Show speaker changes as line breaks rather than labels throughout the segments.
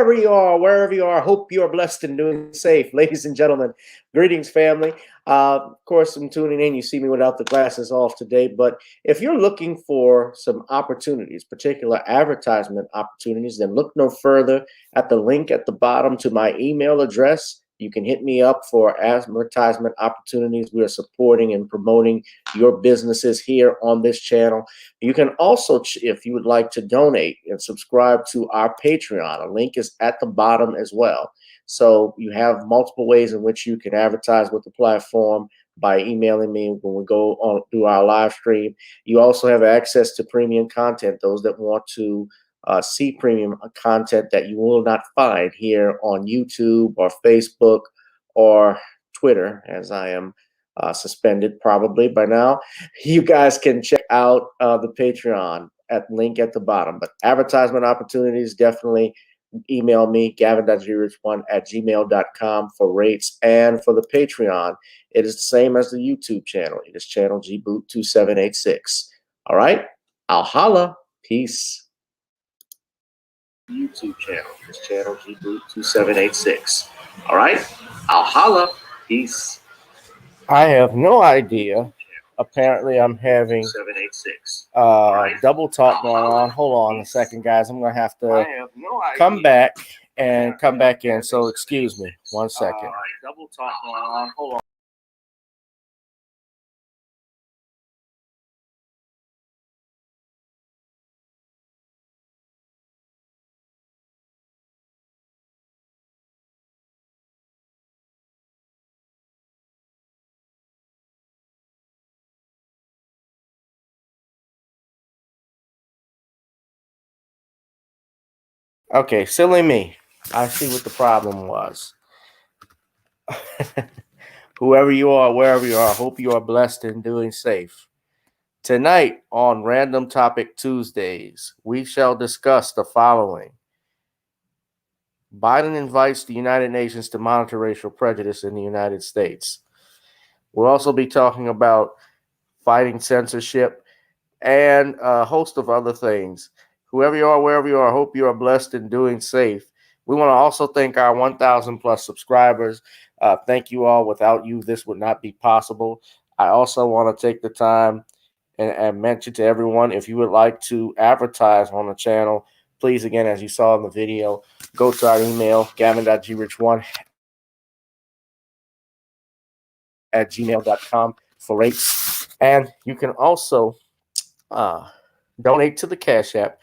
wherever you are, hope you are blessed and doing safe. Ladies and gentlemen, greetings, family. Of course, I'm tuning in. You see me without the glasses off today, but if you're looking for some opportunities, particular advertisement opportunities, then look no further at the link at the bottom to my email address. You can hit me up for advertisement opportunities. We are supporting and promoting your businesses here on this channel. You can also, if you would like to donate and subscribe to our Patreon, a link is at the bottom as well. So you have multiple ways in which you can advertise with the platform by emailing me when we go on through our live stream. You also have access to premium content, those that want to see premium content that you will not find here on YouTube or Facebook or Twitter, as I am suspended probably by now. You guys can check out the Patreon at link at the bottom. But advertisement opportunities, definitely email me, gavin.grich1@gmail.com for rates. And for the Patreon, it is the same as the YouTube channel. It is channel gboot2786. All right, I'll holla. Peace. YouTube channel. This channel gboot2786. All right, I'll holla. Peace. I have no idea. Apparently, I'm having 786. Double talk going on. Hold on a second, guys. I'm gonna have to come back and come back in. So excuse me. 1 second. Double talk going on. Hold on. Okay, silly me. I see what the problem was. Whoever you are, wherever you are, I hope you are blessed and doing safe. Tonight on Random Topic Tuesdays, we shall discuss the following. Biden invites the United Nations to monitor racial prejudice in the United States. We'll also be talking about fighting censorship and a host of other things. Whoever you are, wherever you are, I hope you are blessed and doing safe. We want to also thank our 1,000 plus subscribers. Thank you all. Without you, this would not be possible. I also want to take the time and mention to everyone, if you would like to advertise on the channel, please, again, as you saw in the video, go to our email, gavin.grich1@gmail.com for rates. And you can also donate to the Cash App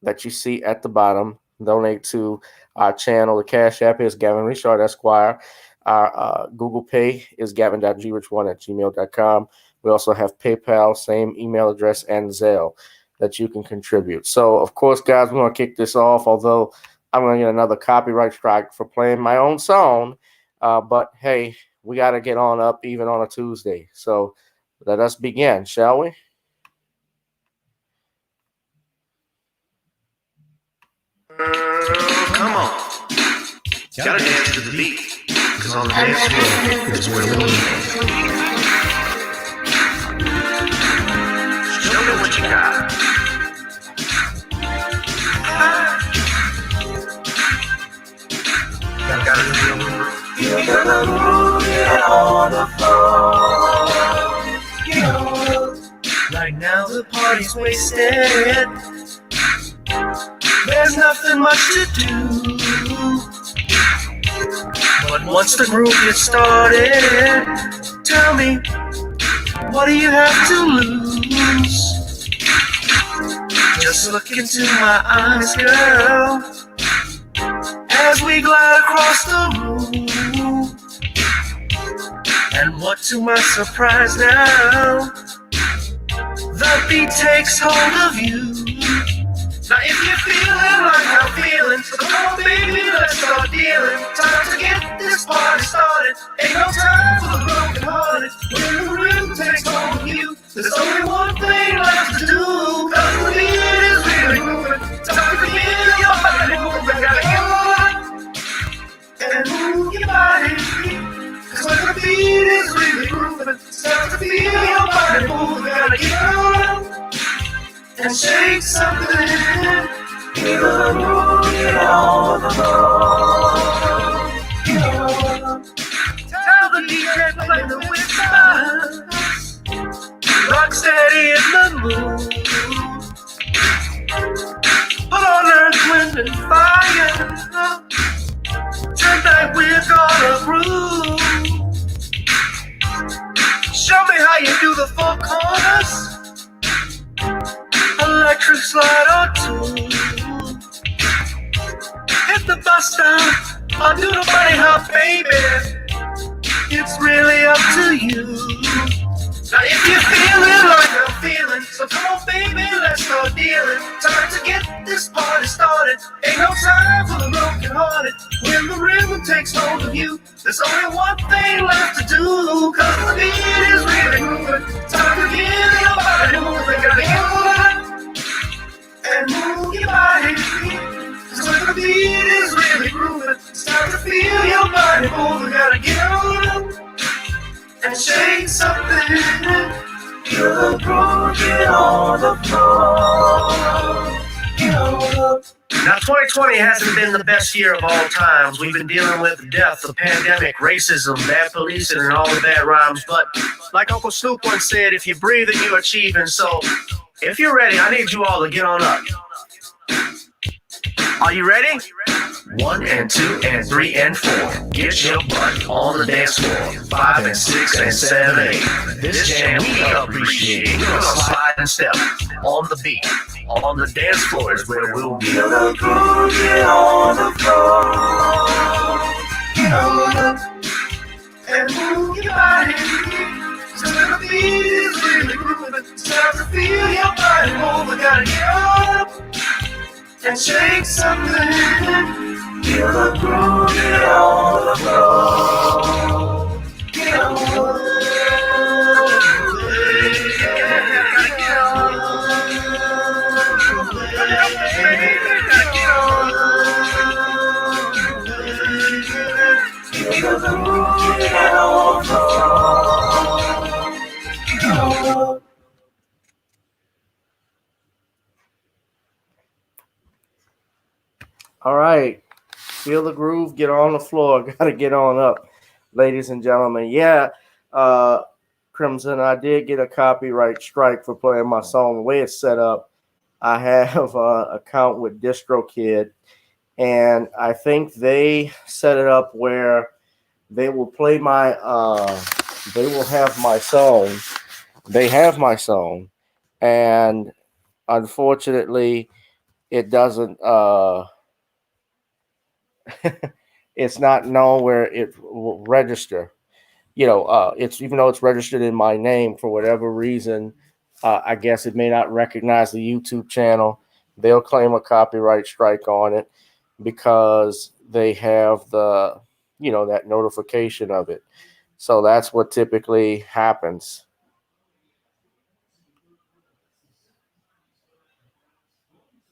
that you see at the bottom. Donate to our channel. The Cash App is Gavin Richard Esquire. Our Google Pay is gavin.grich1@gmail.com. We also have PayPal, same email address, and Zelle that you can contribute. So, of course, guys, we're going to kick this off, although I'm going to get another copyright strike for playing my own song. But, hey, we got to get on up even on a Tuesday. So let us begin, shall we? Come on. Gotta dance to the beat. Because on the dance floor is where we meet. Show me what you got. Gotta feel the move it on the floor. Right now the party's wasted. There's nothing much to do. But once the groove gets started, tell me, what do you have to lose? Just look into my eyes, girl, as we glide across the room. And what to my surprise now, the beat takes hold of you. Now if you're feeling like I'm feeling, so come on baby, let's start dealing. Time to get this party started. Ain't no time for the broken hearted. When the rhythm takes hold of you, there's only one thing left to do. Cause the beat is really moving. Time to feel your body moving. Gotta get on and move your body. Cause when the beat is really moving, it's time to feel your body moving. Gotta get on and shake something. Get on the floor. Tell the DJ play the whisper. Rock steady in the mood. Put on earth, wind, and fire. Tonight we're gonna groove. Show me how you do the four corners. Electric slide or two. Hit the bus stop or do the money hop, baby. It's really up to you. Now if you're feeling like I'm feeling, so come on baby, let's start dealing. Time to get this party started. Ain't no time for the broken hearted. When the rhythm takes hold of you, there's only one thing left to do. Cause the beat is really moving. Time to get your body moving. Gotta get moving and move your body. Cause when the beat is really grooving, it's time to feel your body moving. Gotta get on and shake something. Feel the groove, get on the floor. Get on. Now 2020 hasn't been the best year of all times. We've been dealing with death, the pandemic, racism, bad policing, and all the bad rhymes. But like Uncle Snoop once said, if you breathe and you're achieving. So if you're ready, I need you all to get on up. Are you ready? 1 and 2 and 3 and 4. Get your butt on the dance floor. 5 and 6 and 7 and 8. This jam we appreciate. We're gonna slide and step on the beat. On the dance floor is where we'll be. Feel the groove, get on the floor. Get on up and move your body. So the beat is really grooving. It's time to feel your body move. Gotta get up and shake something. Feel the groove, get on the floor. Get on. Get on. Feel the groove, get on the floor. Get on. All right. Feel the groove, get on the floor. Gotta get on up, ladies and gentlemen. Yeah, Crimson, I did get a copyright strike for playing my song. The way it's set up, I have an account with DistroKid, and I think they set it up where they will play my, they will have my song. They have my song, and unfortunately, it doesn't. It's not known where it will register. It's even though it's registered in my name for whatever reason, I guess it may not recognize the YouTube channel. They'll claim a copyright strike on it because they have that notification of it. So that's what typically happens.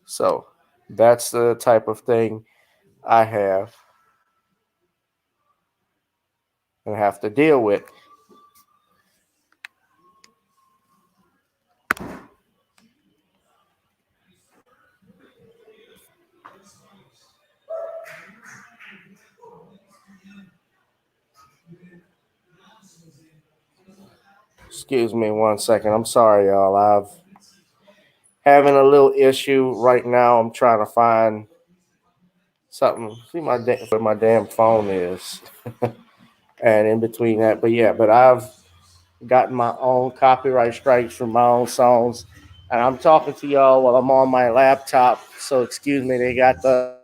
So that's the type of thing I have and have to deal with. Excuse me 1 second. I'm sorry, y'all. I've having a little issue right now. I'm trying to find something. See where my damn phone is, and in between that. But I've gotten my own copyright strikes from my own songs, and I'm talking to y'all while I'm on my laptop. So excuse me. They got the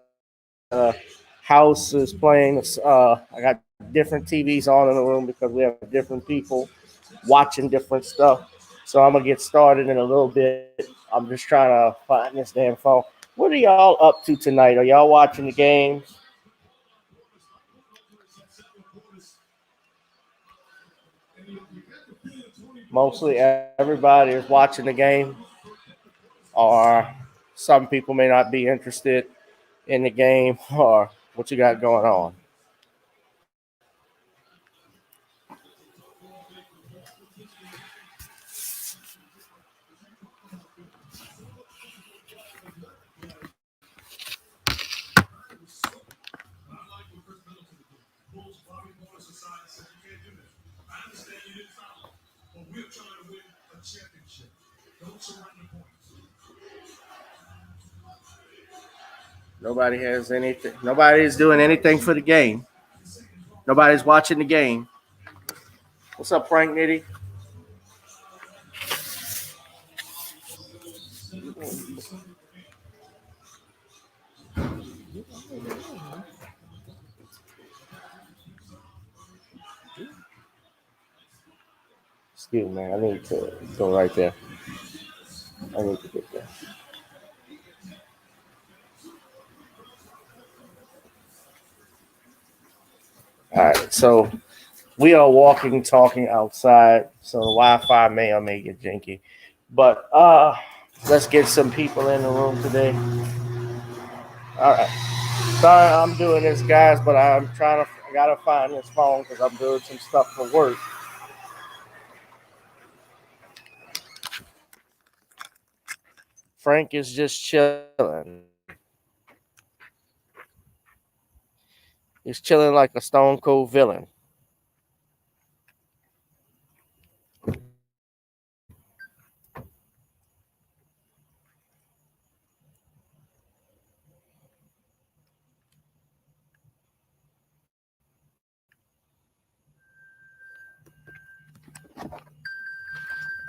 house is playing. I got different TVs on in the room because we have different people watching different stuff. So I'm gonna get started in a little bit. I'm just trying to find this damn phone. What are y'all up to tonight? Are y'all watching the games? Mostly everybody is watching the game, or some people may not be interested in the game, or what you got going on. Nobody has anything. Nobody's doing anything for the game. Nobody's watching the game. What's up, Frank Nitty? Excuse me, I need to go right there. I need to get there. All right, so we are walking, talking outside, so the Wi-Fi may or may get janky. But let's get some people in the room today. All right. Sorry, I'm doing this, guys, but I gotta find this phone because I'm doing some stuff for work. Frank is just chilling. He's chilling like a stone cold villain.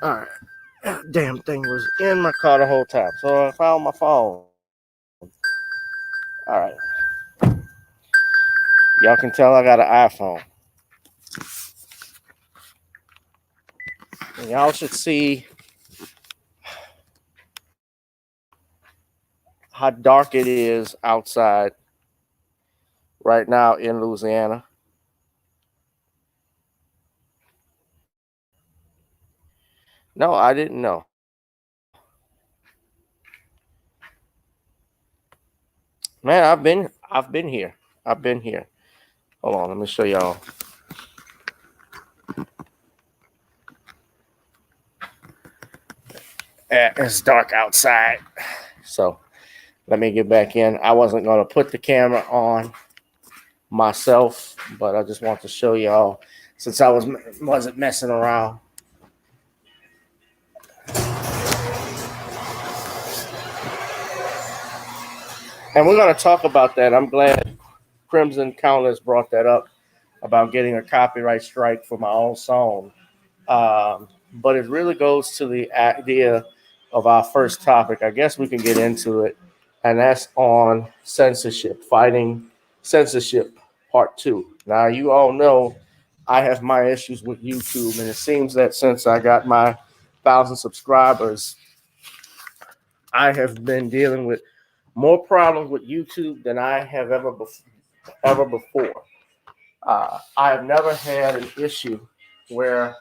All right. Damn thing was in my car the whole time. So I found my phone. All right. Y'all can tell I got an iPhone. And y'all should see how dark it is outside right now in Louisiana. No, I didn't know. Man, I've been here. I've been here. Hold on, let me show y'all. It's dark outside. So let me get back in. I wasn't going to put the camera on myself, but I just want to show y'all since I wasn't messing around. And we're going to talk about that. I'm glad Crimson Countless brought that up about getting a copyright strike for my own song. But it really goes to the idea of our first topic. I guess we can get into it. And that's on censorship, fighting censorship part 2. Now, you all know I have my issues with YouTube, and it seems that since I got my 1,000 subscribers, I have been dealing with more problems with YouTube than I have ever before. I have never had an issue where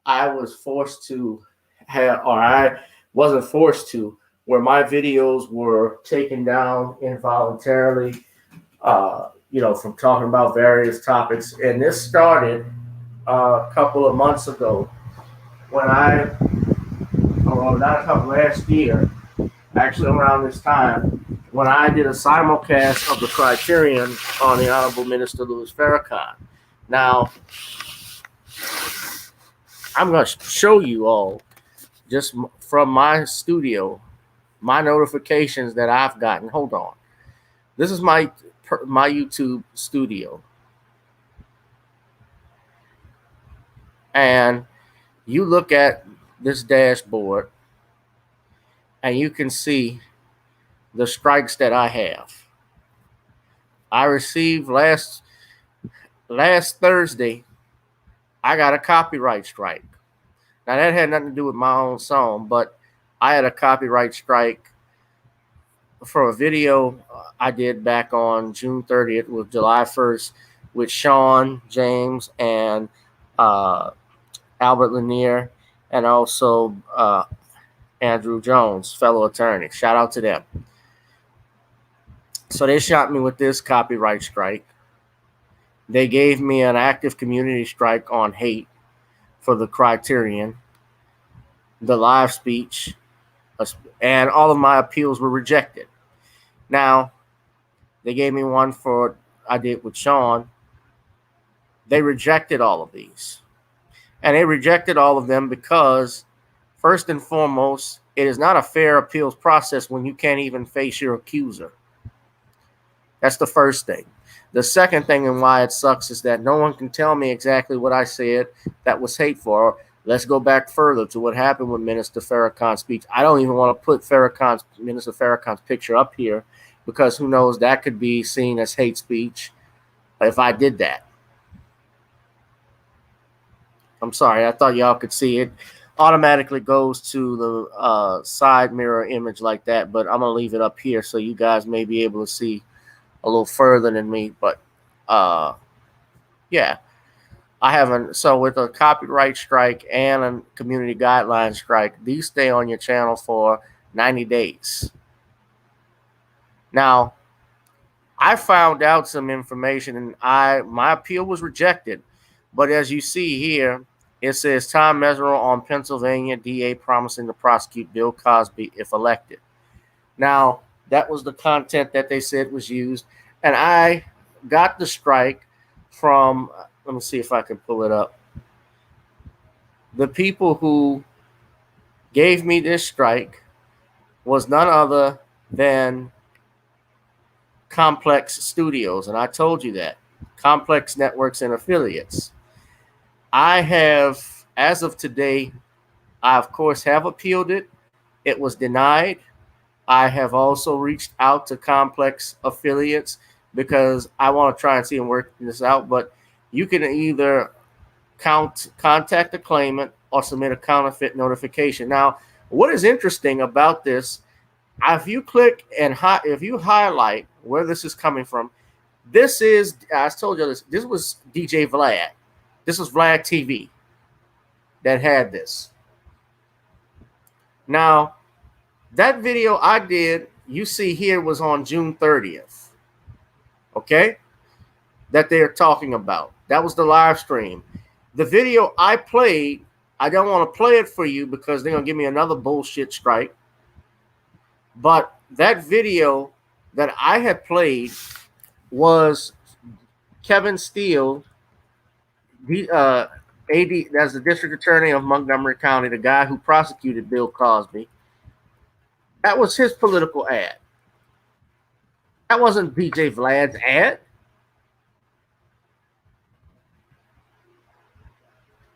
I was forced to have, or I wasn't forced to, where my videos were taken down involuntarily, from talking about various topics. And this started a couple of months ago when last year, actually around this time, when I did a simulcast of the Criterion on the Honorable Minister Louis Farrakhan. Now, I'm going to show you all, just from my studio, my notifications that I've gotten. Hold on. This is my YouTube studio. And you look at this dashboard and you can see the strikes that I have. I received last Thursday, I got a copyright strike. Now, that had nothing to do with my own song, but I had a copyright strike for a video I did back on June 30th with July 1st with Sean James and Albert Lanier, and also Andrew Jones, fellow attorney. Shout out to them. So they shot me with this copyright strike. They gave me an active community strike on hate for the Criterion, the live speech, and all of my appeals were rejected. Now, they gave me one for I did with Sean. They rejected all of these. And they rejected all of them because, first and foremost, it is not a fair appeals process when you can't even face your accuser. That's the first thing. The second thing, and why it sucks, is that no one can tell me exactly what I said that was hateful. Let's go back further to what happened with Minister Farrakhan's speech. I don't even want to put Minister Farrakhan's picture up here because who knows, that could be seen as hate speech if I did that. I'm sorry, I thought y'all could see it. Automatically goes to the side mirror image like that, but I'm going to leave it up here so you guys may be able to see a little further than me. But yeah, I haven't. So with a copyright strike and a community guideline strike, these stay on your channel for 90 days. Now, I found out some information and my appeal was rejected. But as you see here, it says Tom Mesereau on Pennsylvania DA promising to prosecute Bill Cosby if elected. Now, that was the content that they said was used. And I got the strike from, let me see if I can pull it up. The people who gave me this strike was none other than Complex Studios. And I told you that. Complex Networks and Affiliates. I have, as of today, I of course have appealed it. It was denied. I have also reached out to Complex Affiliates because I want to try and see and work this out. But you can either contact the claimant or submit a counterfeit notification. Now, what is interesting about this, if you click and if you highlight where this is coming from, this is, I told you this was DJ Vlad. This was Vlad TV that had this. Now, that video I did, you see here, was on June 30th. Okay? That they're talking about. That was the live stream. The video I played, I don't want to play it for you because they're going to give me another bullshit strike. But that video that I had played was Kevin Steele, AD, that's the district attorney of Montgomery County, the guy who prosecuted Bill Cosby. That was his political ad. That wasn't BJ Vlad's ad.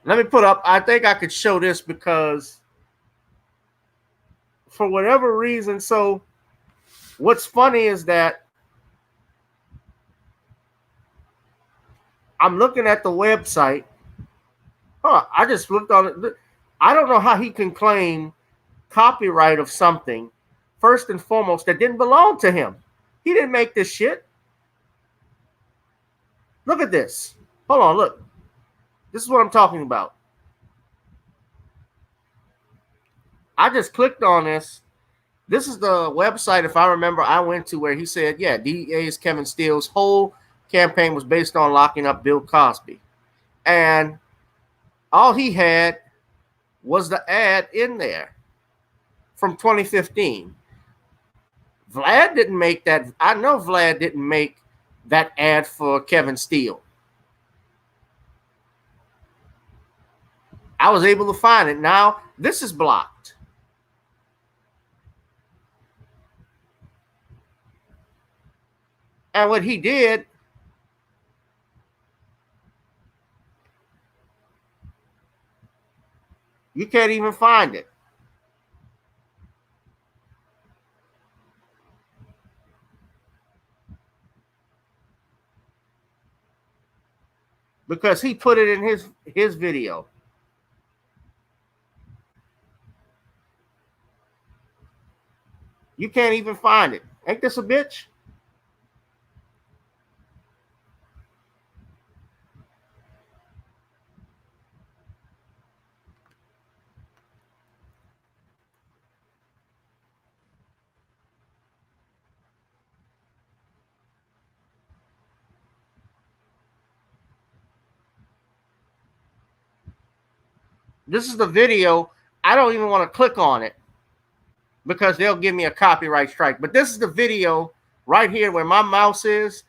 Let me put up, I think I could show this because for whatever reason, so what's funny is that I'm looking at the website. I just looked on it. I don't know how he can claim copyright of something, first and foremost, that didn't belong to him. He didn't make this shit. Look at this. Hold on, look. This is what I'm talking about. I just clicked on this. This is the website, if I remember, I went to where he said, yeah, DA's Kevin Steele's whole campaign was based on locking up Bill Cosby. And all he had was the ad in there from 2015. Vlad didn't make that. I know Vlad didn't make that ad for Kevin Steele. I was able to find it. Now, this is blocked. And what he did, you can't even find it. Because he put it in his video. You can't even find it. Ain't this a bitch? This is the video. I don't even want to click on it because they'll give me a copyright strike. But this is the video right here where my mouse is.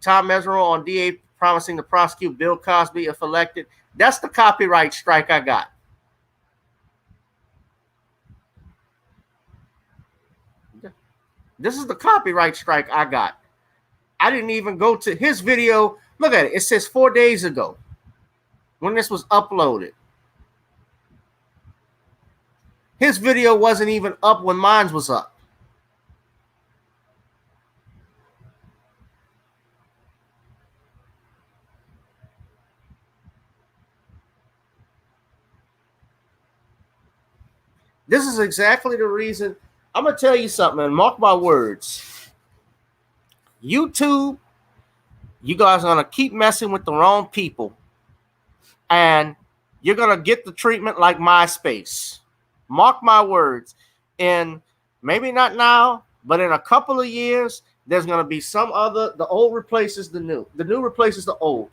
Tom Mesereau on DA promising to prosecute Bill Cosby if elected. That's the copyright strike I got. This is the copyright strike I got. I didn't even go to his video. Look at it. It says 4 days ago when this was uploaded. His video wasn't even up when mine was up. This is exactly the reason. I'm going to tell you something, and mark my words. YouTube, you guys are going to keep messing with the wrong people, and you're going to get the treatment like MySpace. Mark my words. And maybe not now, but in a couple of years, there's going to be some other, the old replaces the new. The new replaces the old.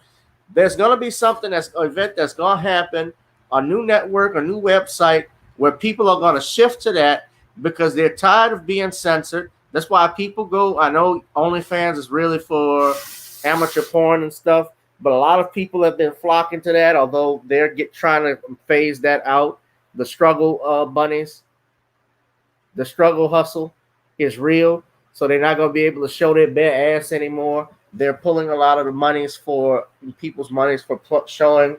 There's going to be something an event that's going to happen, a new network, a new website, where people are going to shift to that because they're tired of being censored. That's why people go. I know OnlyFans is really for amateur porn and stuff, but a lot of people have been flocking to that, although they're trying to phase that out. The struggle bunnies, the struggle hustle is real, so they're not going to be able to show their bare ass anymore. They're pulling a lot of the monies for people's monies for showing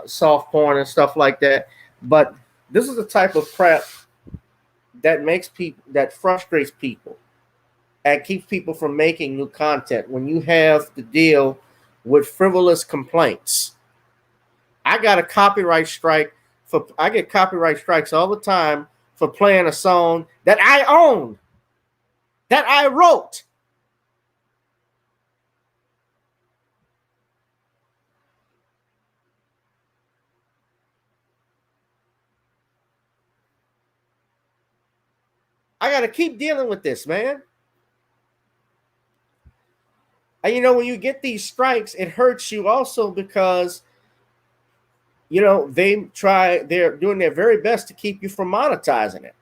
soft porn and stuff like that. But this is the type of crap that makes people, that frustrates people and keeps people from making new content when you have to deal with frivolous complaints. I got a copyright strike I get copyright strikes all the time for playing a song that I own, that I wrote. I got to keep dealing with this, man. And you know, when you get these strikes, it hurts you also because, you know, they're doing their very best to keep you from monetizing it.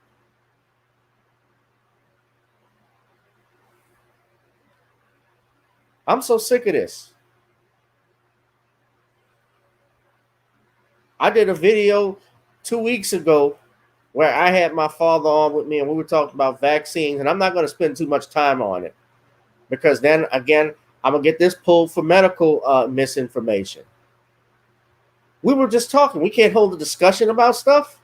I'm so sick of this. I did a video 2 weeks ago where I had my father on with me and we were talking about vaccines, and I'm not going to spend too much time on it because then again, I'm going to get this pulled for medical misinformation. We were just talking. We can't hold a discussion about stuff.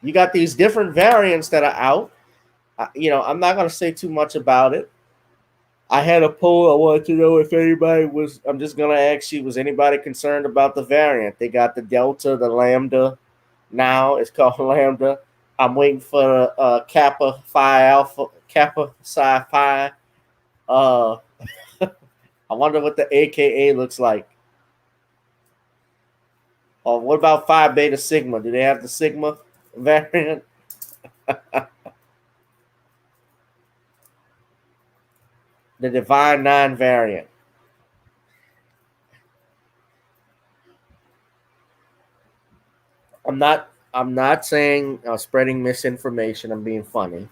You got these different variants that are out. You know, I'm not going to say too much about it. I had a poll. I wanted to know if anybody was, I'm just going to ask you, was anybody concerned about the variant? They got the Delta, the Lambda. Now it's called Lambda. I'm waiting for Kappa Psi Alpha, Kappa Psi Phi. I wonder what the AKA looks like. Oh, what about Phi Beta Sigma? Do they have the Sigma variant? The Divine Nine variant. I'm not saying spreading misinformation. I'm being funny.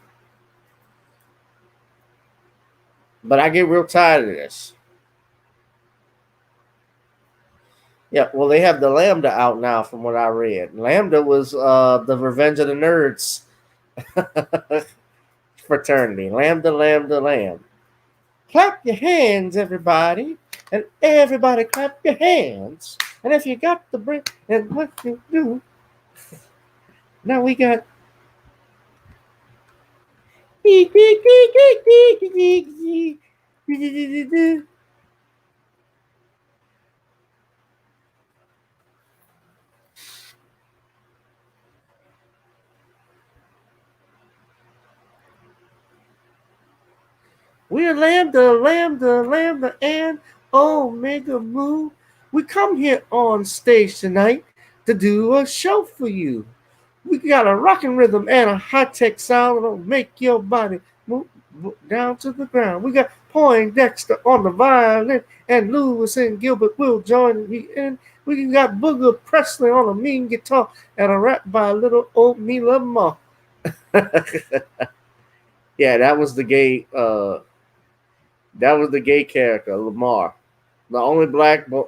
But I get real tired of this. Yeah, well, they have the Lambda out now, from what I read. Lambda was the Revenge of the Nerds fraternity. Lambda, Lambda, Lamb. Clap your hands, everybody, and everybody clap your hands. And if you got the brain, and what you do, now we got. We're Lambda, Lambda, Lambda, and Omega Mu. We come here on stage tonight to do a show for you. We got a rockin' rhythm and a high-tech sound that'll make your body move down to the ground. We got Poindexter on the violin, and Lewis and Gilbert will join me in. We got Booger Presley on a mean guitar and a rap by little old me Lamar. Yeah, that was the gay That was the gay character, Lamar. The only black, the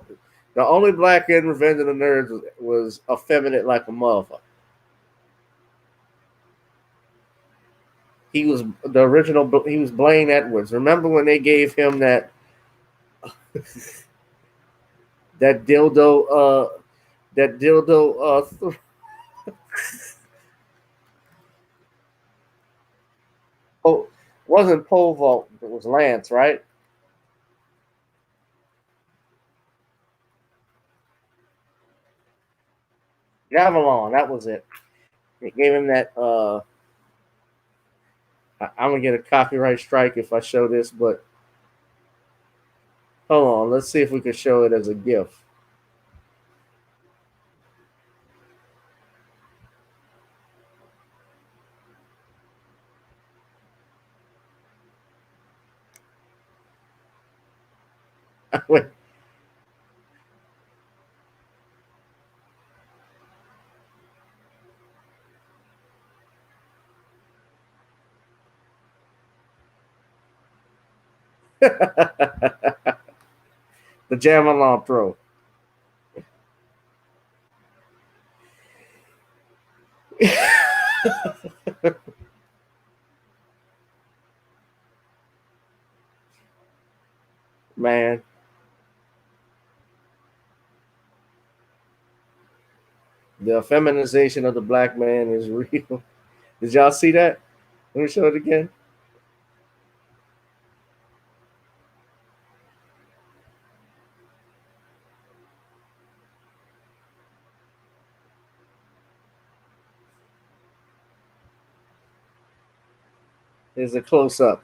only black in Revenge of the Nerds was effeminate like a motherfucker. He was the original. He was Blaine Edwards. Remember when they gave him that dildo? That dildo. Oh, wasn't pole vault. It was Lance, right? Javelin. That was it. They gave him that. I'm gonna get a copyright strike if I show this, but hold on. Let's see if we can show it as a GIF. Wait. The Javelin throw. Man, the feminization of the black man is real. Did y'all see that? Let me show it again. Here's a close up.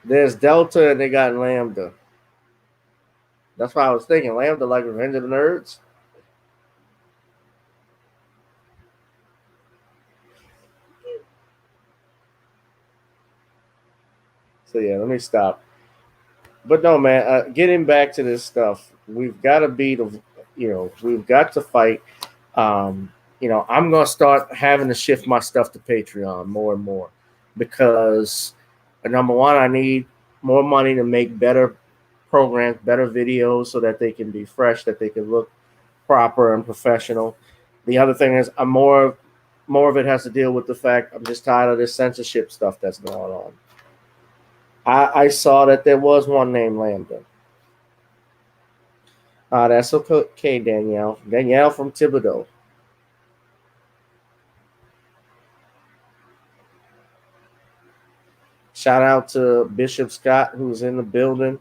There's Delta and they got Lambda. That's why I was thinking Lambda like Revenge of the Nerds. So yeah, let me stop. But no, man, getting back to this stuff, we've got to be the, we've got to fight. I'm gonna start having to shift my stuff to Patreon more and more because number one, I need more money to make better programs, better videos, so that they can be fresh, that they can look proper and professional. The other thing is, I'm more of it has to deal with the fact I'm just tired of this censorship stuff that's going on. I saw that there was one named Lambda. That's okay, Danielle. Danielle from Thibodeau. Shout out to Bishop Scott, who's in the building.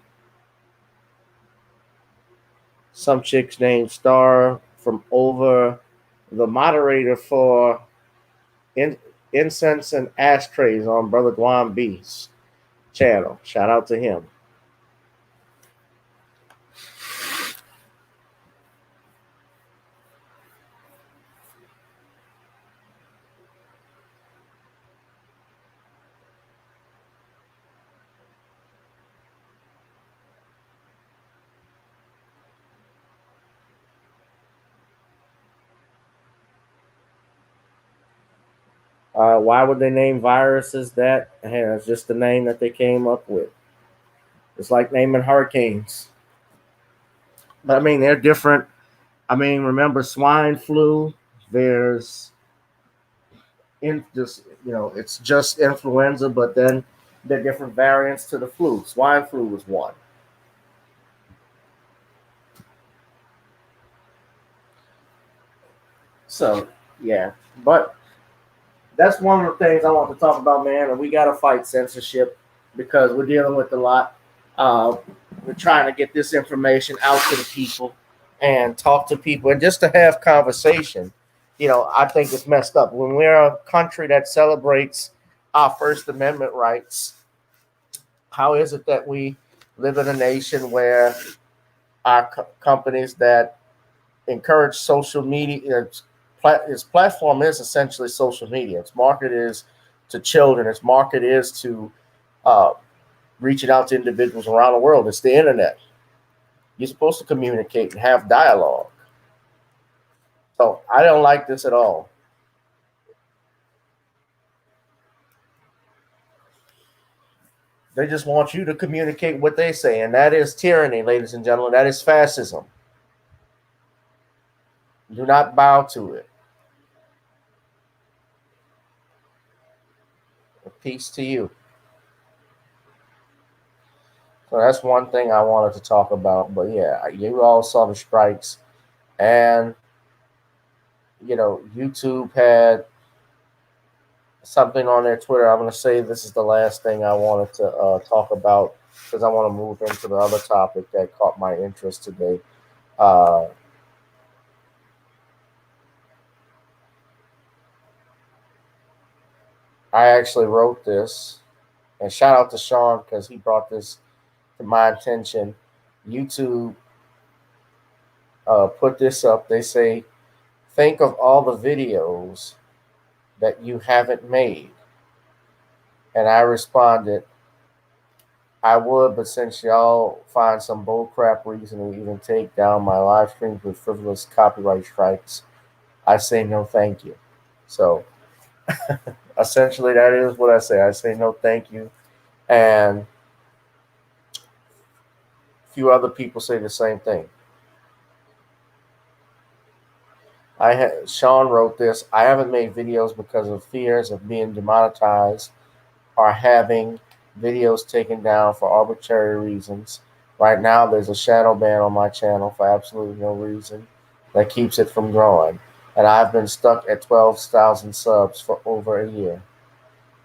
Some chick's named Star from over the moderator for Incense and Ashtrays on Brother Dwan B's channel. Shout out to him. Why would they name viruses that? Hey, it's just the name that they came up with. It's like naming hurricanes. But I mean, they're different. I mean, remember swine flu? There's in just it's just influenza, but then there are different variants to the flu. Swine flu was one. So yeah, but that's one of the things I want to talk about, man. And we got to fight censorship because we're dealing with a lot. Uh, we're trying to get this information out to the people and talk to people and just to have conversation. I think it's messed up when we're a country that celebrates our First Amendment rights. How is it that we live in a nation where our companies that encourage social media, its platform is essentially social media. Its market is to children. Its market is to uh, reaching out to individuals around the world. It's the internet. You're supposed to communicate and have dialogue. So I don't like this at all. They just want you to communicate what they say, and that is tyranny, ladies and gentlemen. That is fascism. Do not bow to it. Peace to you. So that's one thing I wanted to talk about. But yeah, you all saw the strikes, and YouTube had something on their Twitter. I'm going to say this is the last thing I wanted to talk about because I want to move into the other topic that caught my interest today. Uh, I actually wrote this, and shout out to Sean because he brought this to my attention. YouTube put this up. They say, think of all the videos that you haven't made. And I responded, I would, but since y'all find some bullcrap reason to even take down my live streams with frivolous copyright strikes, I say no thank you. So essentially, that is what I say. I say no thank you. And a few other people say the same thing. Sean wrote this. I haven't made videos because of fears of being demonetized or having videos taken down for arbitrary reasons. Right now, there's a shadow ban on my channel for absolutely no reason that keeps it from growing. And I've been stuck at 12,000 subs for over a year.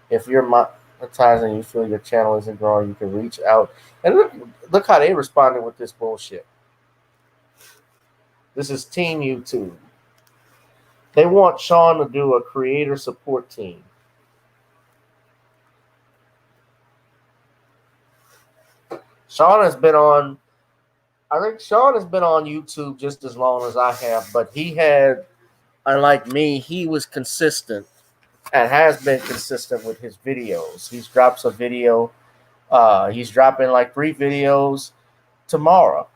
If you're monetizing and you feel your channel isn't growing, you can reach out. And look how they responded with this bullshit. This is Team YouTube. They want Sean to do a creator support team. Sean has been on, I think Sean has been on YouTube just as long as I have, but he had, unlike me, he was consistent and has been consistent with his videos. He's drops a video, he's dropping like 3 videos tomorrow,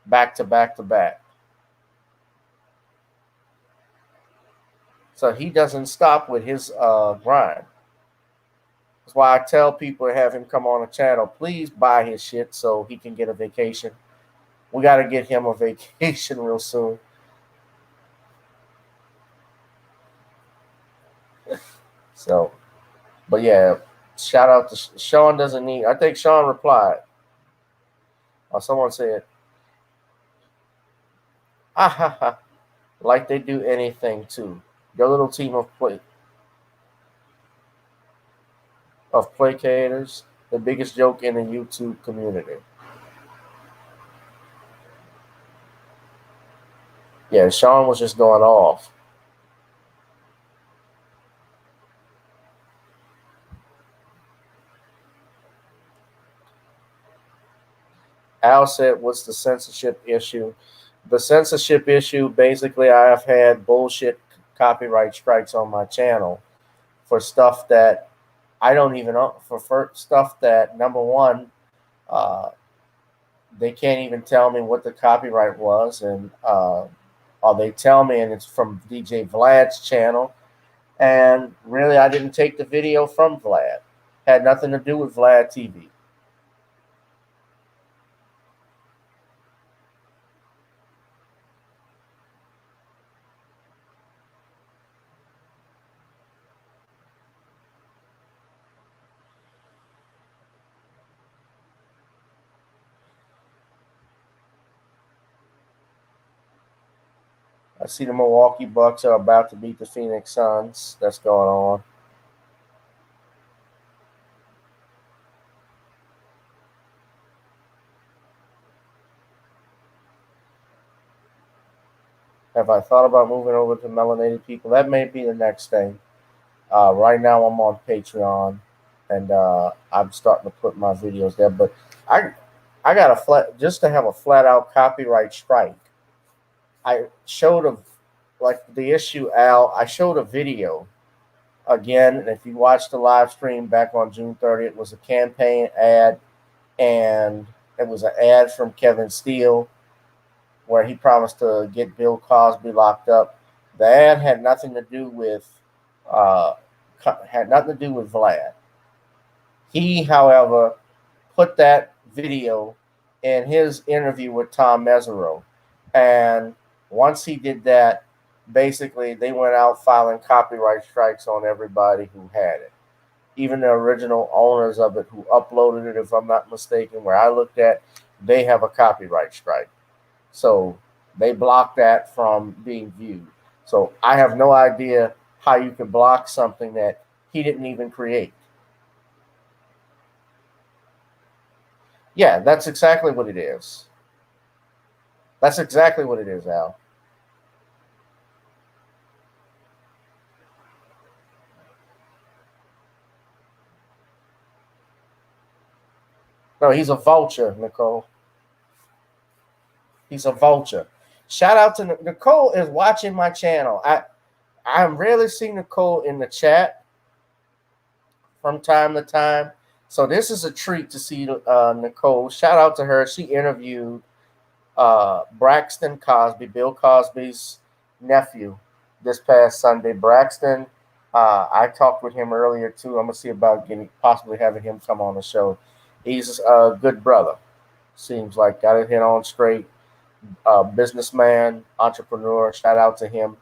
back to back to back. So he doesn't stop with his grind. That's why I tell people to have him come on a channel. Please buy his shit so he can get a vacation. We got to get him a vacation real soon. So, but yeah, shout out to Sean. Doesn't need. I think Sean replied. Or someone said, "Ah ha ha," like they do anything too. Your little team of placators, the biggest joke in the YouTube community. Yeah, Sean was just going off. Al said, what's the censorship issue? The censorship issue, basically, I have had bullshit copyright strikes on my channel for stuff that I don't even know, for stuff that, number one, they can't even tell me what the copyright was, and or they tell me and it's from DJ Vlad's channel, and really I didn't take the video from Vlad. Had nothing to do with Vlad TV. I see the Milwaukee Bucks are about to beat the Phoenix Suns. That's going on. Have I thought about moving over to melanated people? That may be the next thing. Right now, I'm on Patreon, and I'm starting to put my videos there. But I got a flat just to have a flat out copyright strike. I showed the issue, Al. I showed a video again, and if you watched the live stream back on June 30th, it was a campaign ad and it was an ad from Kevin Steele where he promised to get Bill Cosby locked up. The ad had nothing to do with uh, Vlad. He, however, put that video in his interview with Tom Mesereau, and once he did that, basically they went out filing copyright strikes on everybody who had it, even the original owners of it who uploaded it. If I'm not mistaken, where I looked at, they have a copyright strike. So they block that from being viewed. So I have no idea how you can block something that he didn't even create. Yeah, that's exactly what it is. That's exactly what it is, Al. No, he's a vulture, Nicole. He's a vulture. Shout out to Nicole is watching my channel. I'm rarely seeing Nicole in the chat from time to time. So this is a treat to see Nicole. Shout out to her. She interviewed Braxton Cosby, Bill Cosby's nephew, this past Sunday. Braxton, I talked with him earlier too. I'm gonna see about possibly having him come on the show. He's a good brother. Seems like got it hit on straight. Businessman, entrepreneur. Shout out to him.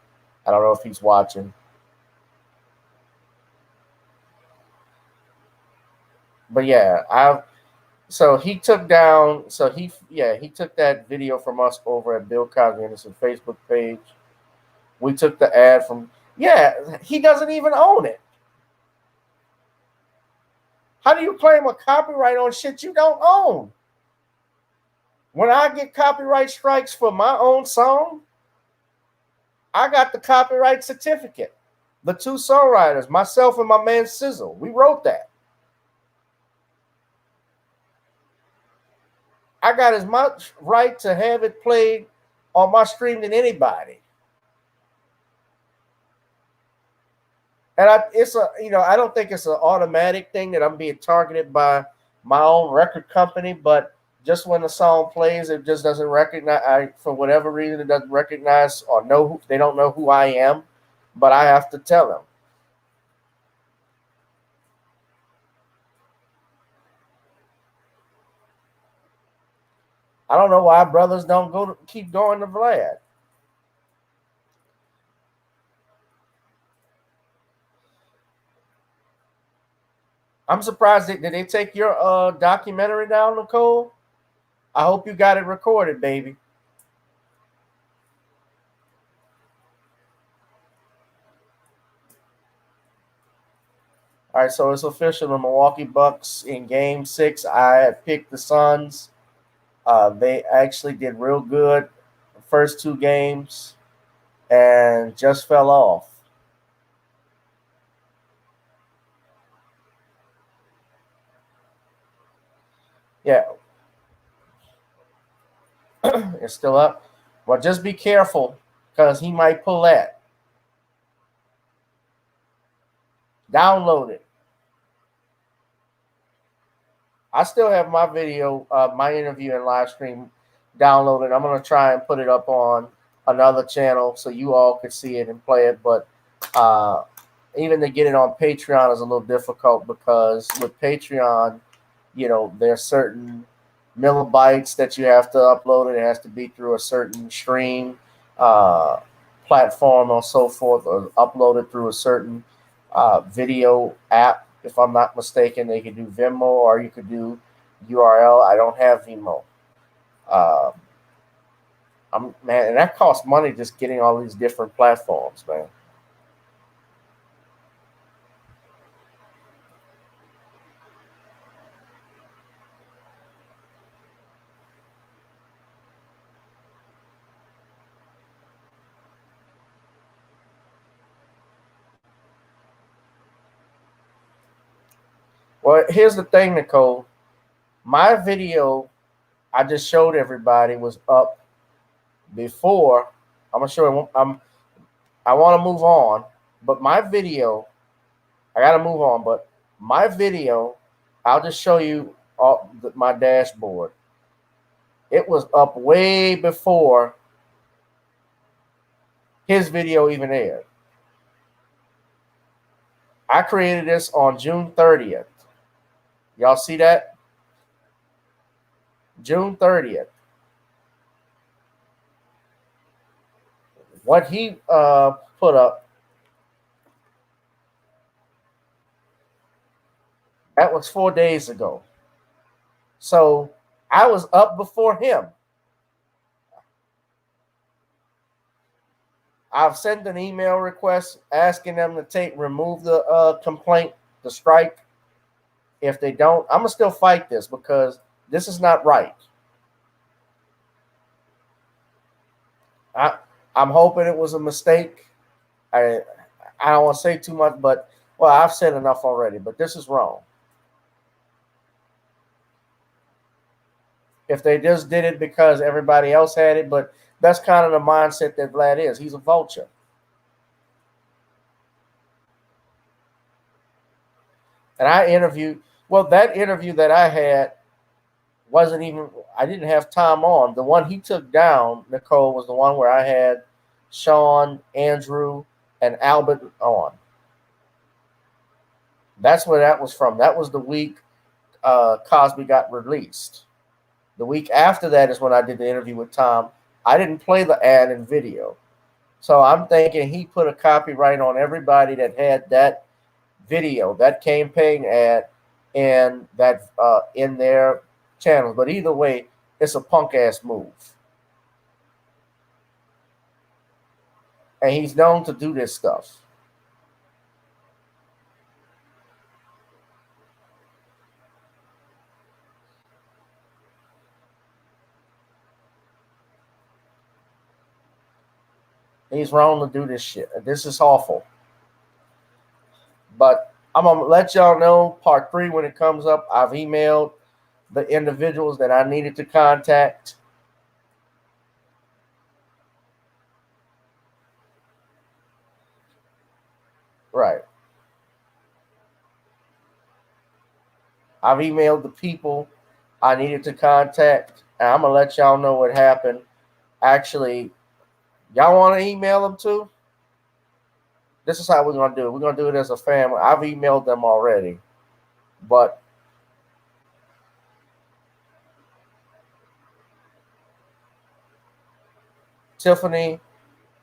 I don't know if he's watching. But yeah, so he took down. He took that video from us over at Bill Cosby Innocent Facebook page. We took the ad from. Yeah, he doesn't even own it. How do you claim a copyright on shit you don't own? When I get copyright strikes for my own song, I got the copyright certificate. The two songwriters, myself and my man Sizzle, we wrote that. I got as much right to have it played on my stream than anybody. And I don't think it's an automatic thing that I'm being targeted by my own record company, but just when the song plays, it just doesn't recognize. For whatever reason, it doesn't recognize or know. They don't know who I am, but I have to tell them. I don't know why brothers don't keep going to Vlad. I'm surprised. Did they take your documentary down, Nicole? I hope you got it recorded, baby. All right, so it's official. The Milwaukee Bucks in Game 6. I picked the Suns. They actually did real good the first two games and just fell off. Yeah, it's still up. Well, just be careful because he might pull that. Download it. I still have my video, my interview and live stream downloaded. I'm going to try and put it up on another channel so you all can see it and play it. But even to get it on Patreon is a little difficult because with Patreon, there's certain millibytes that you have to upload. It has to be through a certain stream platform or so forth, or uploaded through a certain video app. If I'm not mistaken, they could do Venmo or you could do URL. I don't have Venmo. Man, and that costs money just getting all these different platforms, man. Well, here's the thing, Nicole. My video I just showed everybody was up before. I'm gonna show. I want to move on, but my video. I gotta move on, but my video. I'll just show you my dashboard. It was up way before his video even aired. I created this on June 30th. Y'all see that? June 30th. What he put up, that was 4 days ago. So I was up before him. I've sent an email request asking them to remove the complaint, the strike. If they don't, I'm gonna still fight this because this is not right. I'm hoping it was a mistake. I don't want to say too much, but well, I've said enough already. But this is wrong. If they just did it because everybody else had it, but that's kind of the mindset that Vlad is. He's a vulture. And I interviewed, well, that interview that I had wasn't even, I didn't have Tom on. The one he took down, Nicole, was the one where I had Sean, Andrew, and Albert on. That's where that was from. That was the week Cosby got released. The week after that is when I did the interview with Tom. I didn't play the ad and video. So I'm thinking he put a copyright on everybody that had that video, that campaign ad, and that in their channels. But either way, it's a punk ass move. And he's known to do this stuff. He's wrong to do this shit. This is awful. But I'm going to let y'all know part 3 when it comes up. I've emailed the individuals that I needed to contact. Right. I've emailed the people I needed to contact. And I'm going to let y'all know what happened. Actually, y'all want to email them too? This is how we're going to do it. We're going to do it as a family. I've emailed them already. But Tiffany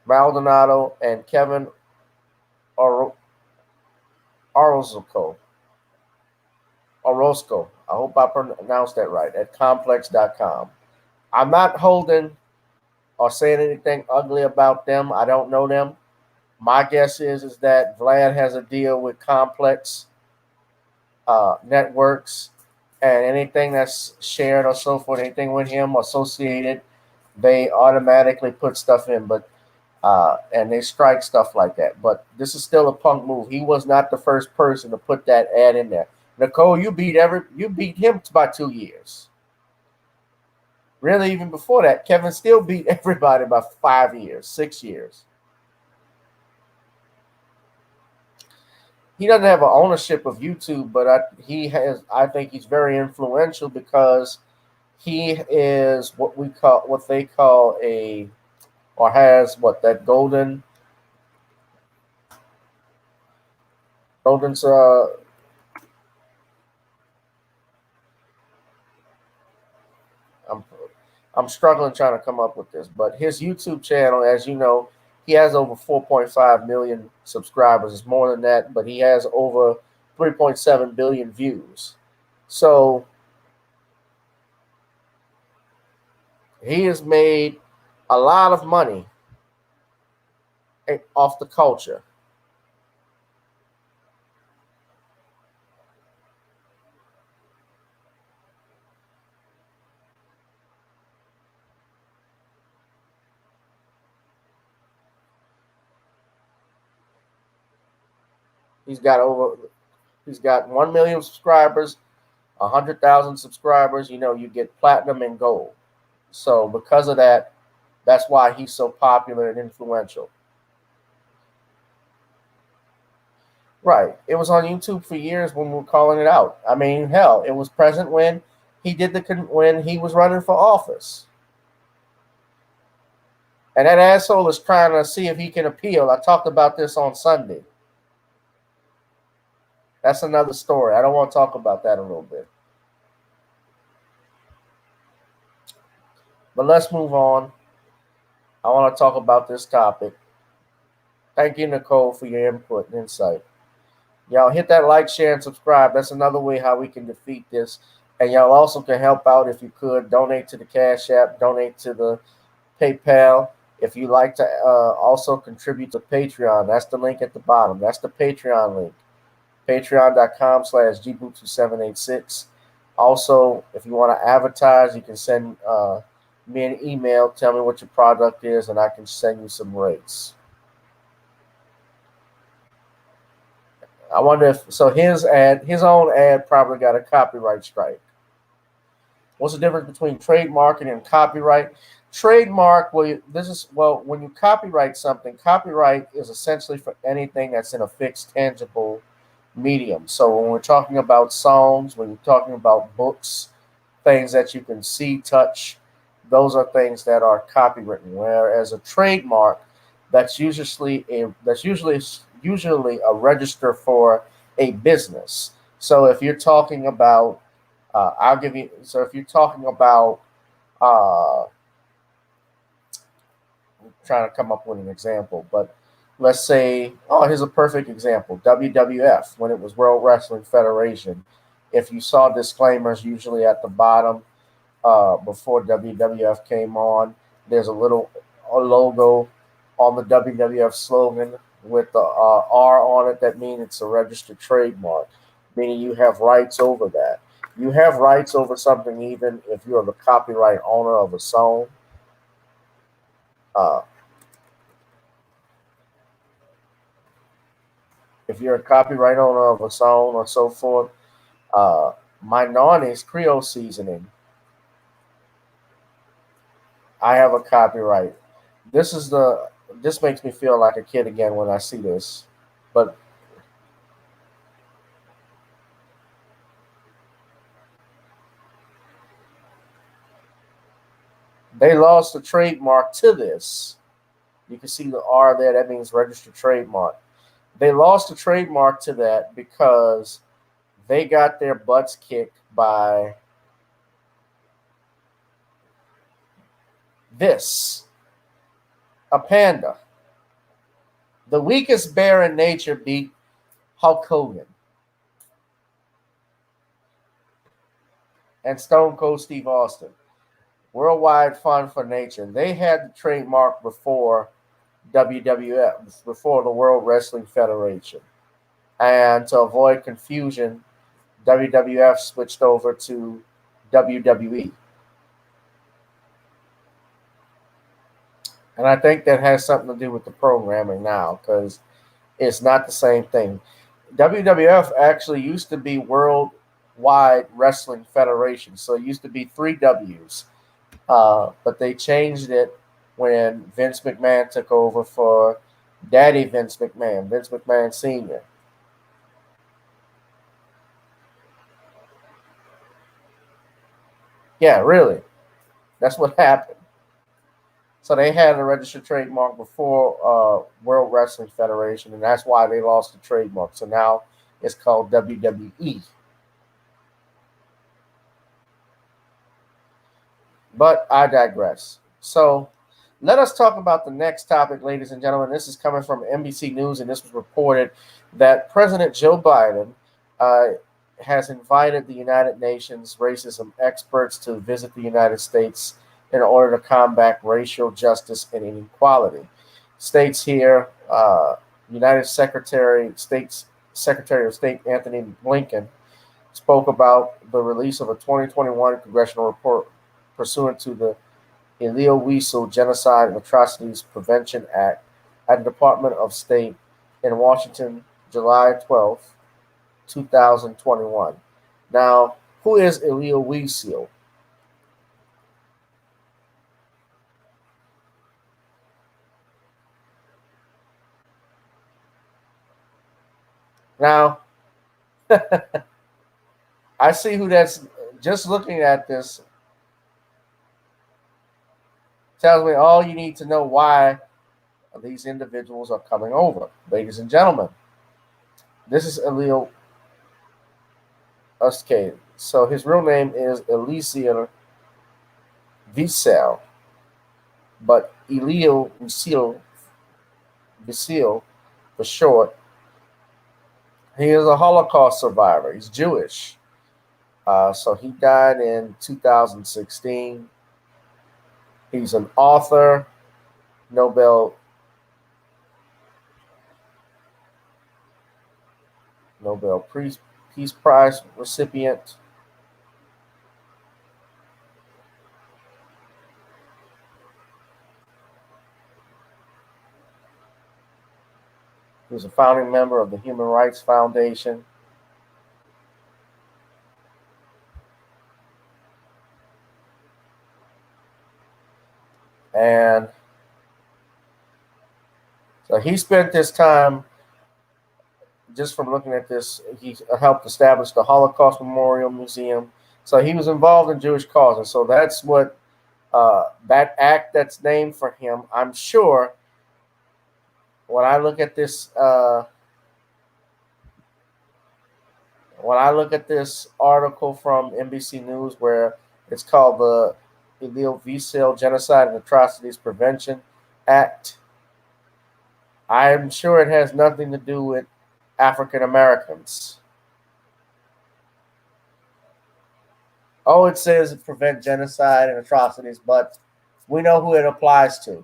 Maldonado and Kevin Orozco. I hope I pronounced that right, at complex.com. I'm not holding or saying anything ugly about them. I don't know them. My guess is that Vlad has a deal with Complex Networks, and anything that's shared or so forth, anything with him associated, they automatically put stuff in, but and they strike stuff like that. But this is still a punk move. He was not the first person to put that ad in there. Nicole, you beat him by 2 years. Really, even before that, Kevin still beat everybody by 5 years, 6 years. He doesn't have an ownership of YouTube, but I think he's very influential because he is what they call or has that golden's I'm struggling trying to come up with this, but his YouTube channel, as you know, he has over 4.5 million subscribers. It's more than that, but he has over 3.7 billion views. So he has made a lot of money off the culture. He's got 1 million subscribers, 100,000 subscribers. You get platinum and gold. So because of that, that's why he's so popular and influential. Right. It was on YouTube for years when we were calling it out. I mean, hell, it was present when when he was running for office. And that asshole is trying to see if he can appeal. I talked about this on Sunday. That's another story. I don't want to talk about that a little bit. But let's move on. I want to talk about this topic. Thank you, Nicole, for your input and insight. Y'all hit that like, share, and subscribe. That's another way how we can defeat this. And y'all also can help out if you could. Donate to the Cash App, donate to the PayPal. If you like to also contribute to Patreon, that's the link at the bottom. That's the Patreon link. Patreon.com/Gbootu786. Also, if you want to advertise, you can send me an email. Tell me what your product is, and I can send you some rates. I wonder if his own ad probably got a copyright strike. What's the difference between trademarking and copyright? Trademark, when you copyright something, copyright is essentially for anything that's in a fixed, tangible medium. So when we're talking about songs, when you're talking about books, things that you can see, touch, those are things that are copywritten. Whereas a trademark, that's usually a register for a business. So if you're talking about, I'll give you. So if you're talking about, I'm trying to come up with an example, but let's say, here's a perfect example: WWF, when it was World Wrestling Federation. If you saw disclaimers, usually at the bottom, before WWF came on, there's a logo on the WWF slogan with the R on it. That means it's a registered trademark, meaning you have rights over that. You have rights over something even if you're the copyright owner of a song. Uh, if you're a copyright owner of a song or so forth, uh, my Nani's Creole seasoning, I have a copyright. This is the this makes me feel like a kid again when I see this. But they lost the trademark to this. You can see the R there. That means registered trademark. They lost the trademark to that because they got their butts kicked by this, a panda. The weakest bear in nature beat Hulk Hogan and Stone Cold Steve Austin. Worldwide Fun for Nature. They had the trademark before WWF, before the World Wrestling Federation. And to avoid confusion, WWF switched over to WWE. And I think that has something to do with the programming now because it's not the same thing. WWF actually used to be Worldwide Wrestling Federation. So it used to be three W's. But they changed it when Vince McMahon took over for Daddy Vince McMahon Sr. Yeah, really. That's what happened. So they had a registered trademark before World Wrestling Federation, and that's why they lost the trademark. So now it's called WWE. But I digress. So let us talk about the next topic, ladies and gentlemen. This is coming from NBC News, and this was reported that President Joe Biden uh, has invited the United Nations racism experts to visit the United States in order to combat racial justice and inequality. States here, United Secretary of State Anthony Blinken spoke about the release of a 2021 congressional report pursuant to the Elio Wiesel Genocide and Atrocities Prevention Act at the Department of State in Washington, July 12th, 2021. Now, who is Elio Wiesel? Now, I see who that's just looking at this tells me all you need to know why these individuals are coming over. Ladies and gentlemen, this is Elio Uskay. So his real name is Elisir Wiesel, but Elio Wiesel for short. He is a Holocaust survivor. He's Jewish. So he died in 2016. He's an author, Nobel Peace Prize recipient. He was a founding member of the Human Rights Foundation. And so he spent this time, just from looking at this, he helped establish the Holocaust Memorial Museum. So he was involved in Jewish causes. So that's what that act that's named for him. I'm sure when I look at this, when I look at this article from NBC News where it's called the Elio Wiesel Genocide and Atrocities Prevention Act, I'm sure it has nothing to do with African Americans. Oh, it says prevent genocide and atrocities, but we know who it applies to.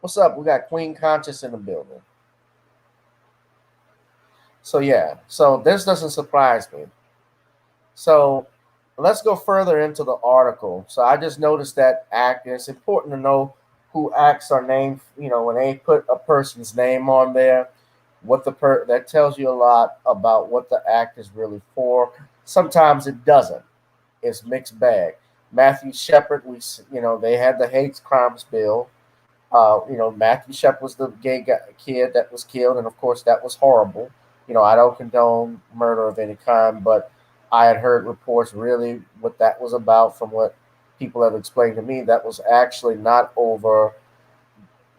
What's up? We got Queen Conscious in the building. So yeah, so this doesn't surprise me. So let's go further into the article. So I just noticed that act, and it's important to know who acts are named. You know, when they put a person's name on there, what that tells you a lot about what the act is really for. Sometimes it doesn't. It's mixed bag. Matthew Shepard, they had the hate crimes bill. Matthew Shep was the kid that was killed, and of course that was horrible. I don't condone murder of any kind, but I had heard reports really what that was about from what people have explained to me. That was actually not over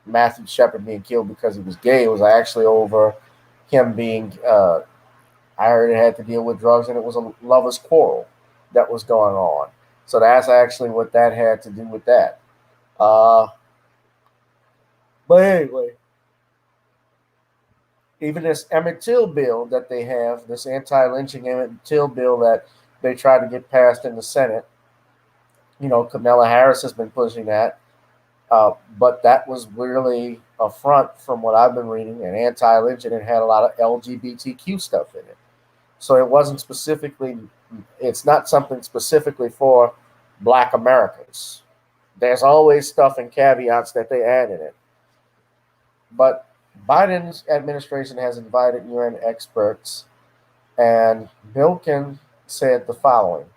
Matthew Shepard being killed because he was gay. It was actually over him being. I heard it had to deal with drugs, and it was a lovers' quarrel that was going on. So that's actually what that had to do with that. But anyway, even this Emmett Till bill that they have, this anti-lynching Emmett Till bill that they tried to get passed in the Senate, Kamala Harris has been pushing that. But that was really a front from what I've been reading, and anti-lynching. It had a lot of LGBTQ stuff in it. So it wasn't specifically, it's not something specifically for Black Americans. There's always stuff and caveats that they add in it. But Biden's administration has invited UN experts, and Bilkin said the following: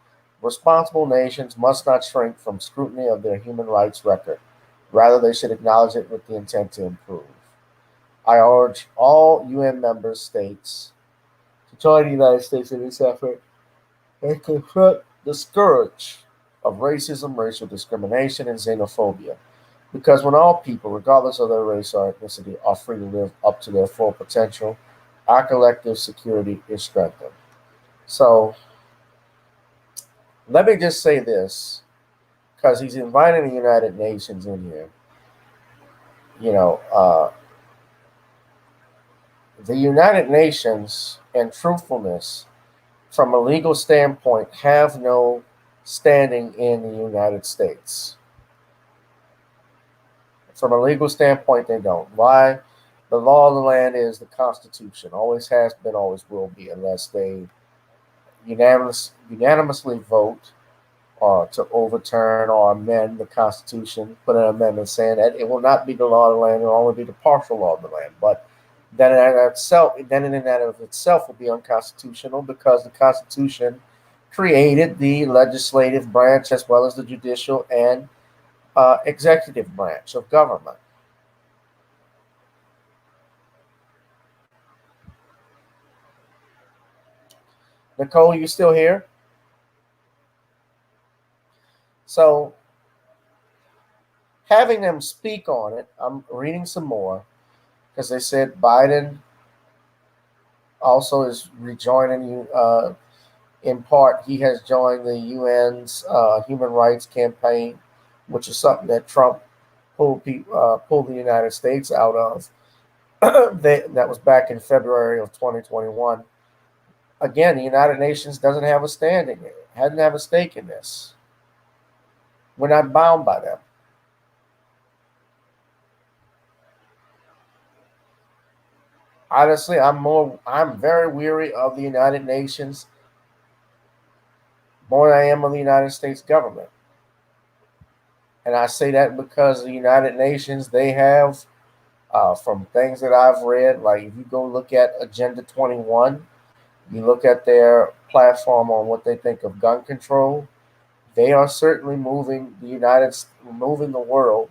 responsible nations must not shrink from scrutiny of their human rights record. Rather, they should acknowledge it with the intent to improve. I urge all UN member states to join the United States in this effort and confront the scourge of racism, racial discrimination, and xenophobia. Because when all people, regardless of their race or ethnicity, are free to live up to their full potential, our collective security is strengthened. So let me just say this, because he's inviting the United Nations in here. You know, the United Nations, in truthfulness, from a legal standpoint, have no standing in the United States. From a legal standpoint, they don't. Why? The law of the land is the Constitution. Always has been, always will be, unless they unanimously vote to overturn or amend the Constitution, put an amendment saying that it will not be the law of the land; it will only be the partial law of the land. But then in and of itself will be unconstitutional because the Constitution created the legislative branch as well as the judicial and executive branch of government. Nicole, you still here? So having them speak on it, I'm reading some more because they said Biden also is rejoining. In part, he has joined the UN's human rights campaign, which is something that Trump pulled the United States out of. That was back in February of 2021. Again, the United Nations doesn't have a standing, hadn't have a stake in this. We're not bound by them. Honestly, I'm very weary of the United Nations more than I am of the United States government. And I say that because the United Nations, they have, from things that I've read, like if you go look at Agenda 21, you look at their platform on what they think of gun control, they are certainly moving the world,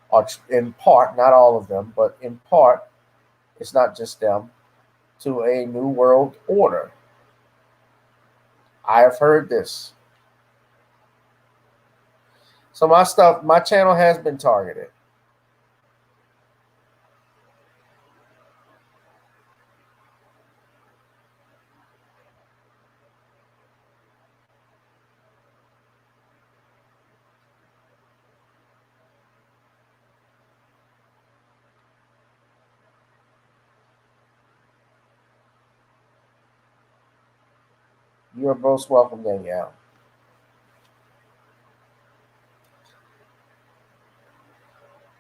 or in part, not all of them, but in part, it's not just them, to a new world order. I have heard this. So my channel has been targeted. You are most welcome, Danielle.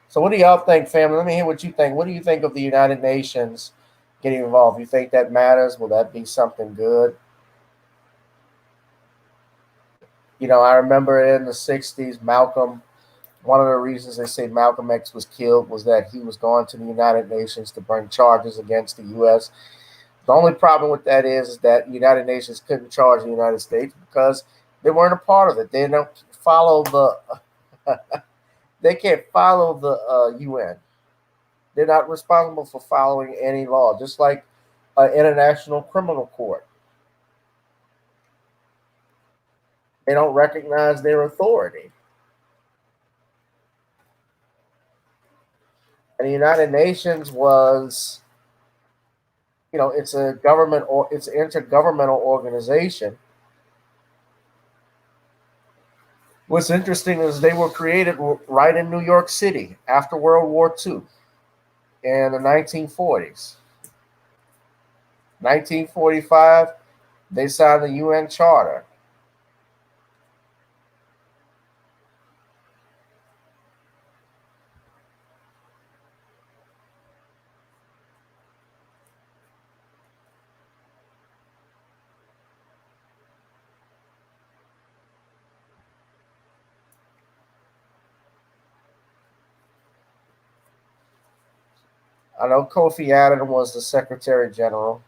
So what do y'all think, family? Let me hear what you think. What do you think of the United Nations getting involved? You think that matters? Will that be something good? I remember in the 60s, one of the reasons they say Malcolm X was killed was that he was going to the United Nations to bring charges against the U.S. The only problem with that is that the United Nations couldn't charge the United States because they weren't a part of it. They don't follow they can't follow the UN. They're not responsible for following any law, just like an international criminal court. They don't recognize their authority. And the United Nations was, it's a government or it's an intergovernmental organization. What's interesting is they were created right in New York City after World War II in the 1940s. 1945, they signed the UN Charter. I know Kofi Annan was the Secretary General.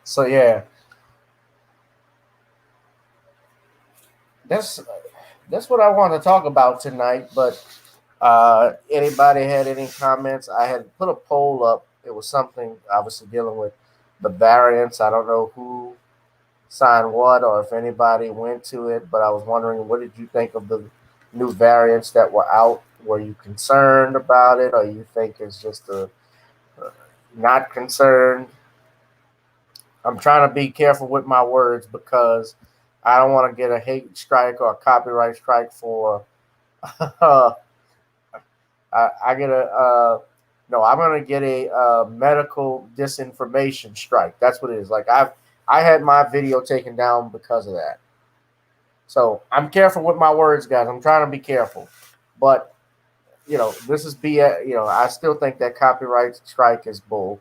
So yeah, that's that's what I want to talk about tonight. But anybody had any comments? I had put a poll up. It was something obviously dealing with the variants. I don't know who sign what or if anybody went to it, but I was wondering, what did you think of the new variants that were out? Were you concerned about it, or you think it's just not concerned? I'm trying to be careful with my words because I don't want to get a hate strike or a copyright strike for. I get a no. I'm gonna get a medical disinformation strike. That's what it is. Like I had my video taken down because of that. So I'm careful with my words, guys. I'm trying to be careful, but this is BS. I still think that copyright strike is bull.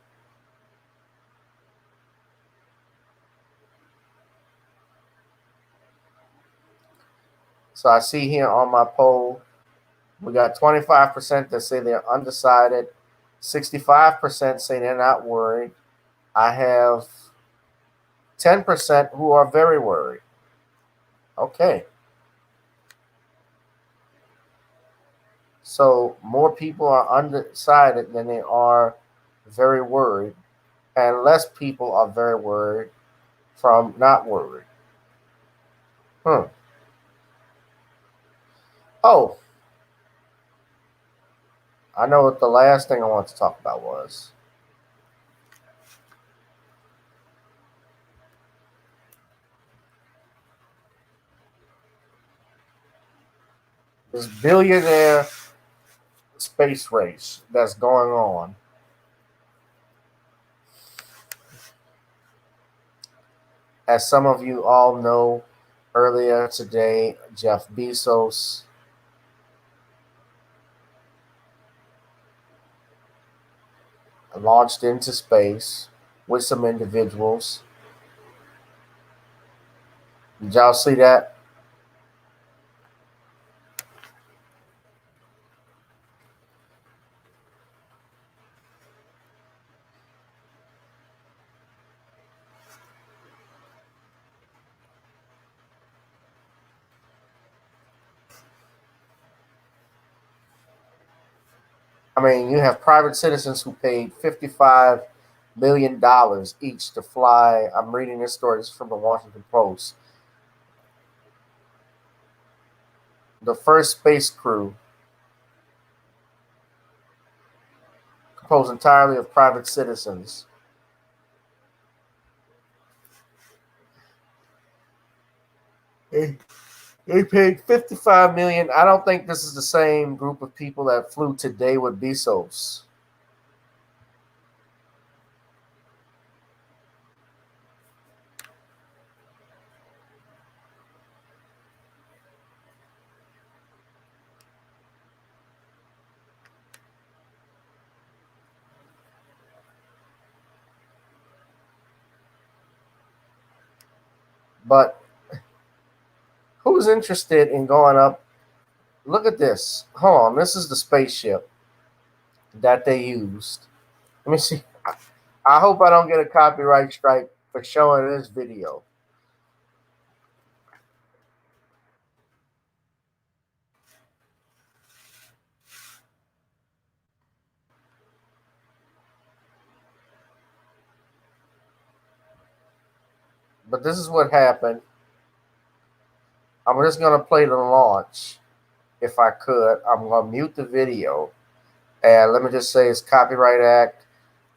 So I see here on my poll, we got 25% that say they're undecided, 65% say they're not worried. I have 10% who are very worried. Okay. So more people are undecided than they are very worried, and less people are very worried from not worried. Hmm. Oh, I know what the last thing I want to talk about was. This billionaire space race that's going on. As some of you all know, earlier today, Jeff Bezos launched into space with some individuals. Did y'all see that? I mean, you have private citizens who paid $55 million each to fly. I'm reading this story. This is from the Washington Post. The first space crew, composed entirely of private citizens, they, they paid 55 million. I don't think this is the same group of people that flew today with Bezos. But who's interested in going up? Look at this. Hold on. This is the spaceship that they used. Let me see. I hope I don't get a copyright strike for showing this video. But this is what happened. I'm just going to play the launch if I could. I'm going to mute the video. And let me just say it's Copyright Act,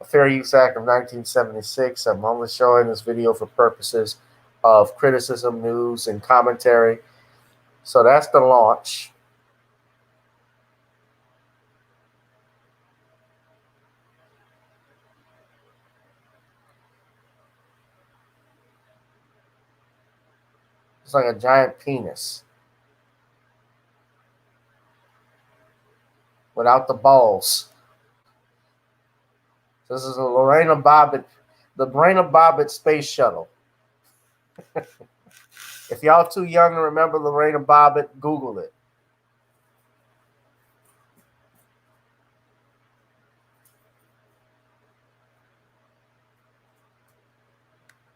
a Fair Use Act of 1976. I'm only showing this video for purposes of criticism, news, and commentary. So that's the launch. It's like a giant penis without the balls. This is a the Lorena Bobbitt space shuttle. If y'all too young to remember Lorena Bobbitt, Google it.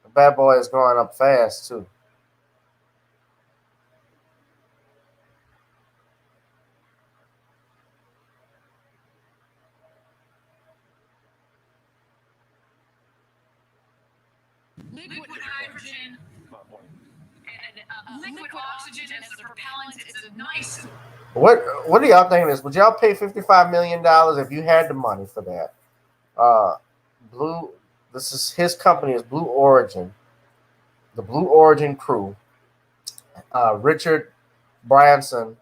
The bad boy is going up fast too.
Liquid hydrogen liquid oxygen as the propellant. It's a nice.
What do y'all think of this? Would y'all pay $55 million if you had the money for that? Blue. This is his company is Blue Origin. The Blue Origin crew. Richard Branson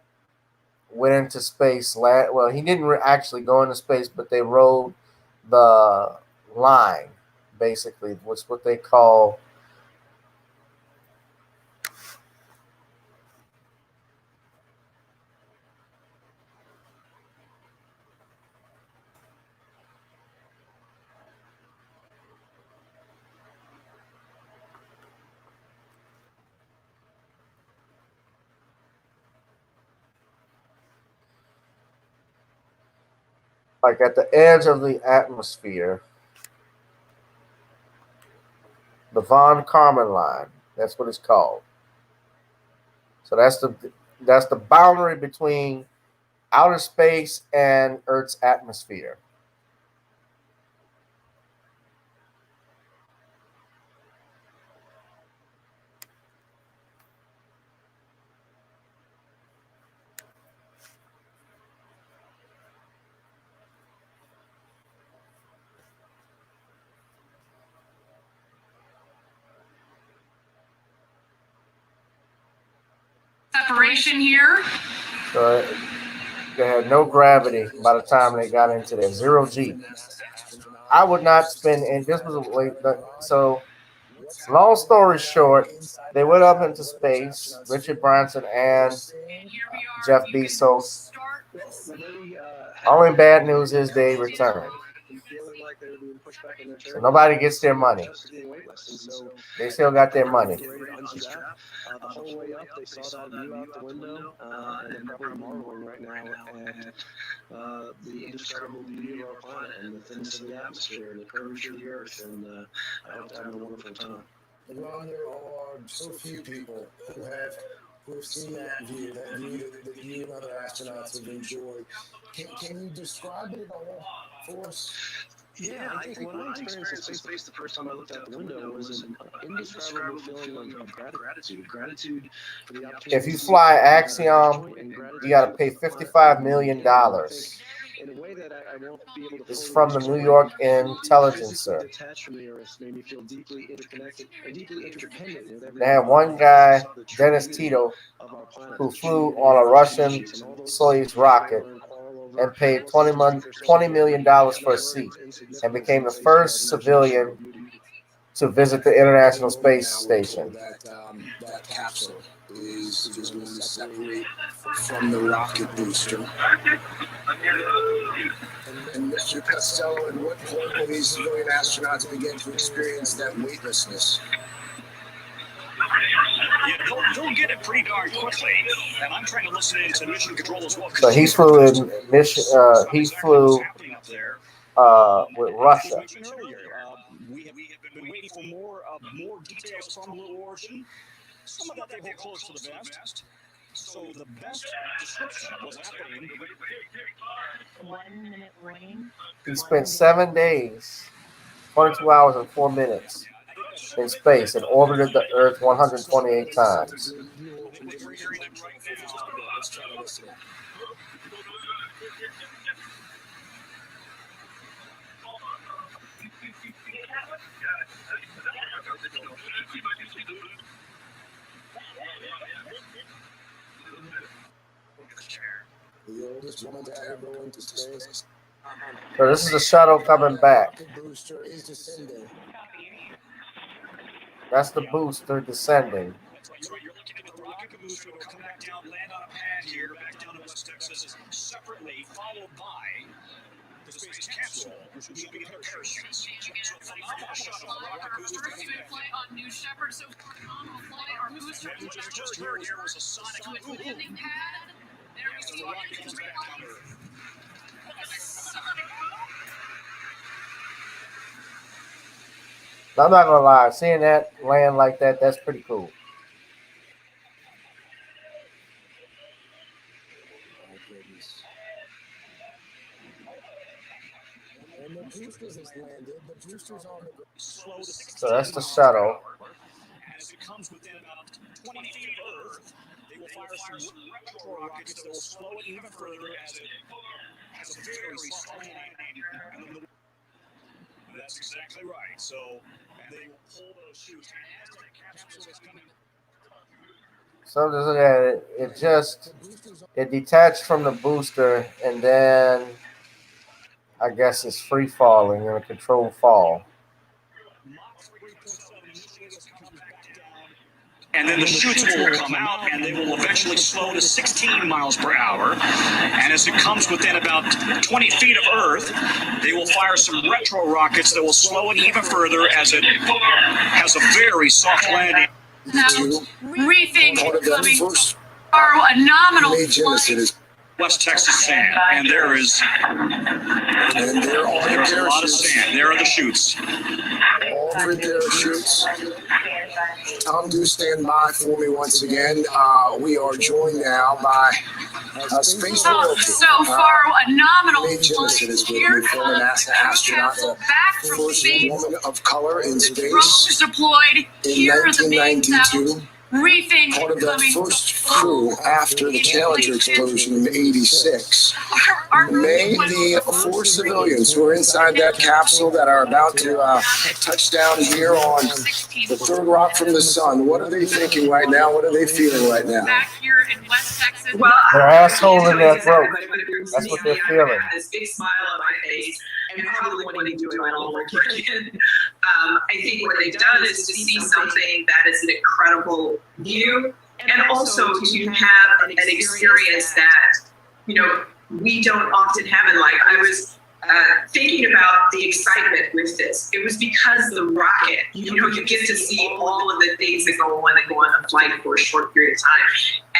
went into space. Well, he didn't actually go into space, but they rode the line, basically. What's what they call like at the edge of the atmosphere, the Von Karman line. That's what it's called. So that's the boundary between outer space and Earth's atmosphere.
Separation here.
So they had no gravity by the time they got into there. 0 G. I would not spend, and this was a way. So, long story short, they went up into space. Richard Branson and Jeff Bezos. Only bad news is they returned. So nobody gets their money. They still got their money.
The whole way up, they saw that view out the window, and they're probably marveling right now at the indescribable beauty of our planet and the thinness of the atmosphere and the curvature of the Earth. And I hope they're having a wonderful time.
Ron, there are so few people who've seen that view that you and other astronauts have enjoyed. Can you describe it at all for us?
Yeah, I think when I experienced space the first time I looked out the window was an indescribable feeling of gratitude. Gratitude for the opportunity.
If you fly Axiom, you got to pay $55 million.
In a way that I won't be able to.
It's from the New York Intelligencer.
Detached from the Earth made me feel deeply interconnected and deeply interdependent with everything.
They had one guy, Dennis Tito, who flew on a Russian Soyuz rocket and paid $20 million for a seat and became the first civilian to visit the International Space Station.
That capsule is going to separate from the rocket booster. And Mr. Costello, at what point will these civilian astronauts begin to experience that weightlessness?
Yeah, they'll get it pretty darn quickly, and I'm trying to listen into mission control as well.
So he flew in mission. He flew with Russia.
We have been waiting for more details from Blue Origin. Some of that they hold close to the vest. So the best description of what's happening.
1 minute warning.
He spent 7 days, 22 hours and 4 minutes in space and orbited the Earth 128 times.
The oldest woman to ever go into space.
So this is the shuttle coming back.
The booster is descending.
That's the booster descending.
You're looking at the rocket booster will come back down, land on a pad here, back down to West Texas, separately followed by the space capsule, which will be in her parachutes. So phenomenal shuttle, rocket booster coming back.
Flight on New Shepard, so phenomenal flight. Our booster
What we just heard here was a sonic
to its landing pad. There we see
the rocket comes back down to Earth.
I'm not gonna lie, seeing that land like that, that's pretty cool. So that's the shuttle.
as it comes within about 20 feet of Earth, they will fire some retro rockets that will slow it even further as it has a very soft landing. That's exactly right. So, and they will pull those chutes. And as that capsule is coming.
So it detached from the booster, and then I guess it's free falling in a controlled fall.
And then the chutes will come out, and they will eventually slow to 16 miles per hour. And as it comes within about 20 feet of Earth, they will fire some retro rockets that will slow it even further as it has a very soft landing.
Now, rethink
Part of that
coming
first
borrow a nominal
made Genesis,
West Texas sand, and there is
and there are
there's a lot of
parachutes,
sand. There are the chutes.
all three parachutes. Tom, do stand by for me once again. We are joined now by space royalty.
so far a nominal
Mae Jemison
flight.
is with
Here
me, former NASA astronaut,
capsule
the
back from
first
space.
woman of color in space
Drones deployed.
in
Here are the mains out.
1992.
Rethink
Part of that
coming
first crew after the Challenger explosion in '86.
Our
May, the four civilians who are inside that capsule that are about to touch down here on the third rock from the sun, what are they thinking right now? What are they feeling right now?
back here in West Texas.
Well,
They're asshole in their
that
throat.
but if it was
That's
me,
what they're
I
feeling.
would have this big smile on my face and probably wanting to do it all over again. I think what they've done is to see something that is an incredible view, and also to have an experience that, we don't often have in life. I was thinking about the excitement with this. It was because the rocket, you get to see all of the things that go on when they go on a flight for a short period of time,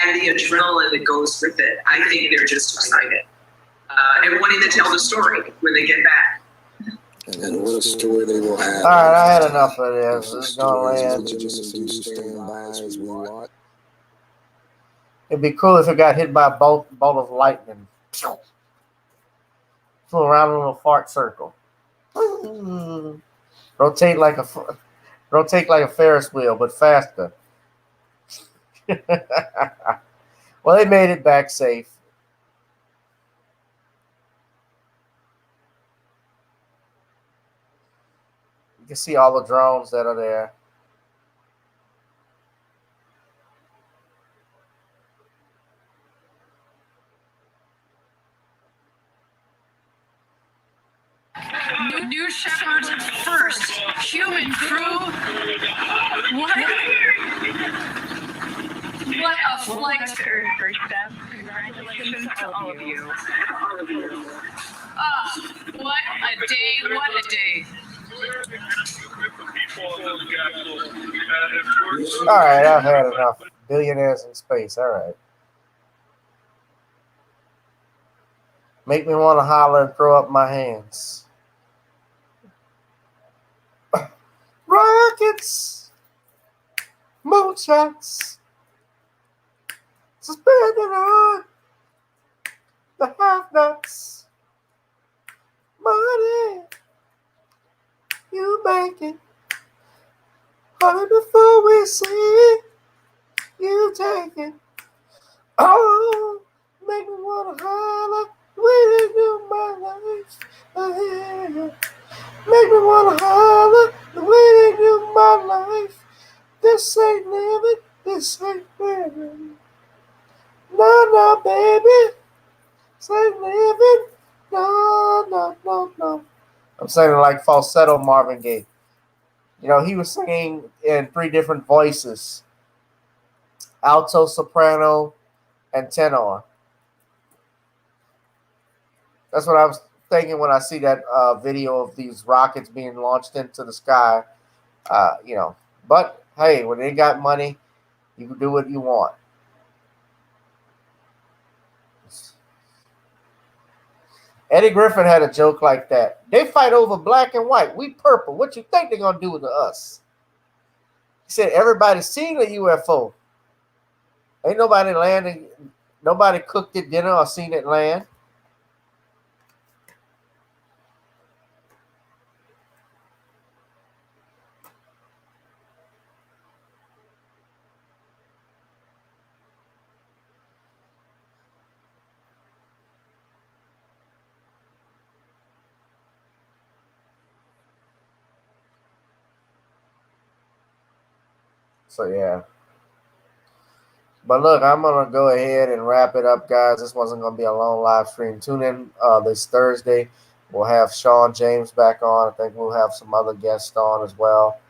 and the adrenaline that goes with it. I think they're just excited and wanting to tell the story when they get back.
And what a story they will have.
All right, I had enough of this. This is gonna land.
Stand by as we watch.
It'd be cool if it got hit by a bolt of lightning. Flew around in a little fart circle. Rotate like a Ferris wheel, but faster. Well, they made it back safe. You can see all the drones that are there.
New Shepard's first human crew. What a flight.
First step. Congratulations to all of you.
What a day, what a day.
All right, I've had enough. Billionaires in space. All right. Make me want to holler and throw up my hands. Rockets, moonshots, suspended on the have-nots. Money, you make it. Honey, before we see it, you take it. Oh, make me want to holler. We didn't do my life. Make me want to holler. The way they do my life. This ain't living. This ain't living. No, baby. This ain't living. No. I'm saying like falsetto Marvin Gaye. He was singing in three different voices: alto, soprano, and tenor. That's what I was thinking when I see that video of these rockets being launched into the sky. But hey, when they got money, you can do what you want. Eddie Griffin had a joke like that. They fight over black and white. We purple. What you think they're gonna do to us? He said everybody's seen a UFO. Ain't nobody landing. Nobody cooked it dinner or seen it land. So yeah. But look, I'm gonna go ahead and wrap it up, guys. This wasn't gonna be a long live stream. Tune in this Thursday. We'll have Sean James back on. I think we'll have some other guests on as well.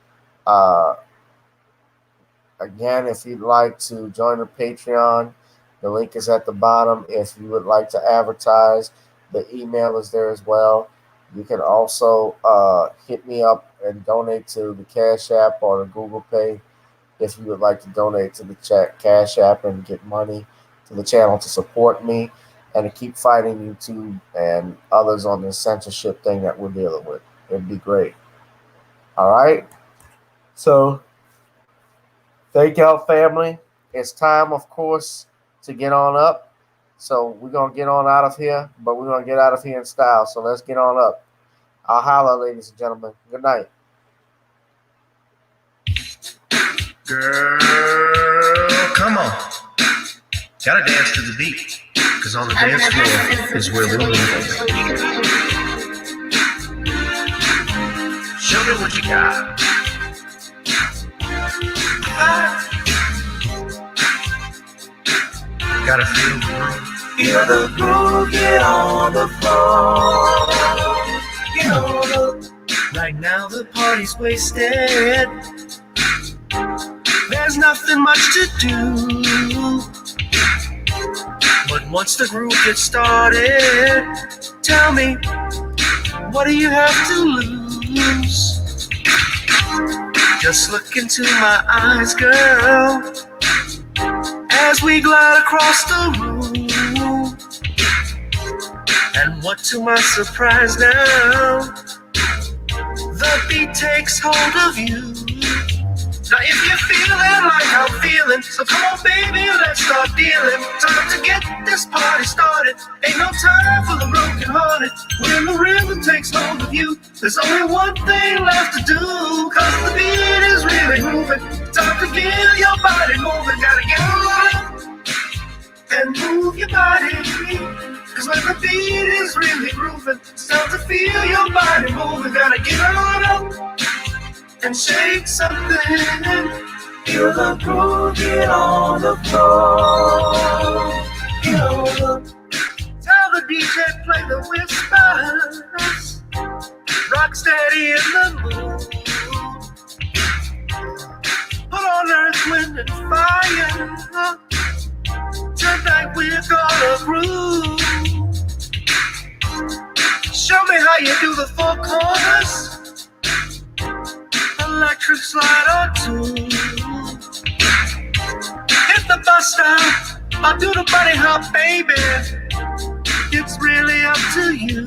Again, if you'd like to join the Patreon, the link is at the bottom. If you would like to advertise, the email is there as well. You can also hit me up and donate to the Cash App or the Google Pay if you would like to donate to the Cash App and get money to the channel to support me and to keep fighting YouTube and others on this censorship thing that we're dealing with. It'd be great. All right? So, thank y'all, family. It's time, of course, to get on up. So we're going to get on out of here, but we're going to get out of here in style. So let's get on up. I'll holla, ladies and gentlemen. Good night.
Girl, come on. Gotta dance to the beat. Because on the dance floor is where we'll move. Show me what you got. Gotta feel the groove. Feel the groove, get on the floor. Get on up. Right now the party's wasted. There's nothing much to do. But once the groove gets started, tell me, what do you have to lose? Just look into my eyes, girl, as we glide across the room. And what to my surprise now, the beat takes hold of you. Now if you're feeling like I'm feeling, so come on baby, let's start dealing. Time to get this party started. Ain't no time for the broken hearted. When the rhythm takes hold of you, there's only one thing left to do. Cause the beat is really moving. Time to get your body moving. Gotta get on and move your body. Cause when the beat is really grooving, it's time to feel your body moving. Gotta get on up and shake something. Feel the groove, get on the floor. Get on up. Tell the DJ play the whispers. Rock steady in the mood. Put on Earth, Wind and Fire. Tonight we're gonna groove. Show me how you do the four corners. Electric slide or two. Hit the bus stop, I'll do the bunny hop, baby. It's really up to you.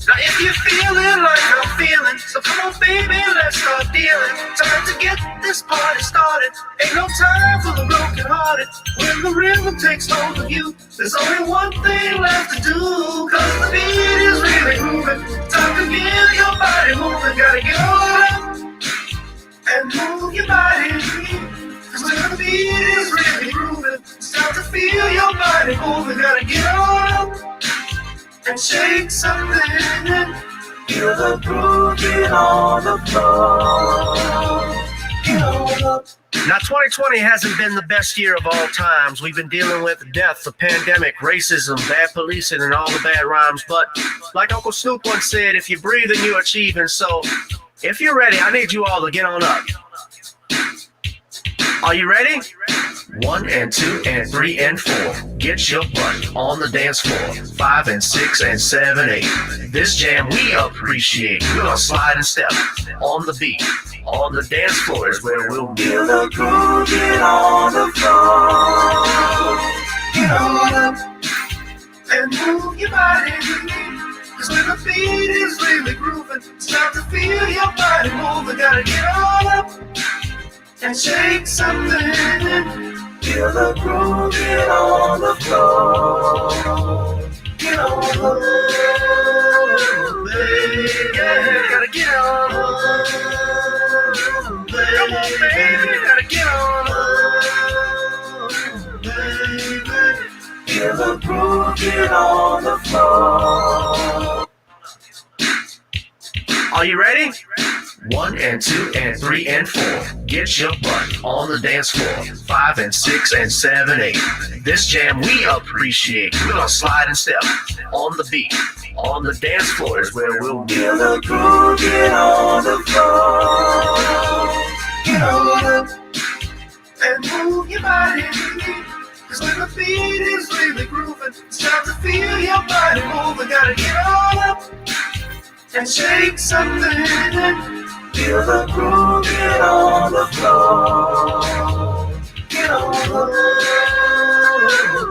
Now if you're feeling like I'm feeling, so come on baby, let's start dealing. Time to get this party started. Ain't no time for the broken hearted. When the rhythm takes hold of you, there's only one thing left to do. Cause the beat is really moving. Time to get your body moving. Gotta get on up and move your body. Cause when the beat is really grooving, it's time to feel your body moving. Gotta get on up and shake something. Feel the groove, get on the floor. Get on up. Now 2020 hasn't been the best year of all times. We've been dealing with death, the pandemic, racism, bad policing, and all the bad rhymes. But like Uncle Snoop once said, if you breathe, then you're achieving. So if you're ready, I need you all to get on up. Are you ready? 1 and 2 and 3 and 4. Get your butt on the dance floor. 5 and 6 and 7, 8. This jam we appreciate. We're gonna slide and step on the beat. On the dance floor is where we'll feel the groove. Get on the floor. Get on up and move your body. Cause when the beat is really grooving, it's time to feel your body moving. Gotta get on up and shake something. Feel the groove, get on the floor. Get on up, baby. Gotta get on up, baby. Come on, baby. Gotta get on up, baby. Feel the groove, get on the floor. Are you ready? 1 and 2 and 3 and 4. Get your butt on the dance floor. 5 and 6 and 7, 8. This jam we appreciate. We're gonna slide and step on the beat. On the dance floor is where we'll feel the groove. Get on the floor. Get on up and move your body. Cause when the beat is really grooving, it's time to feel your body moving. Gotta get on up and shake something. Feel the groove, get on the floor. Get on the floor,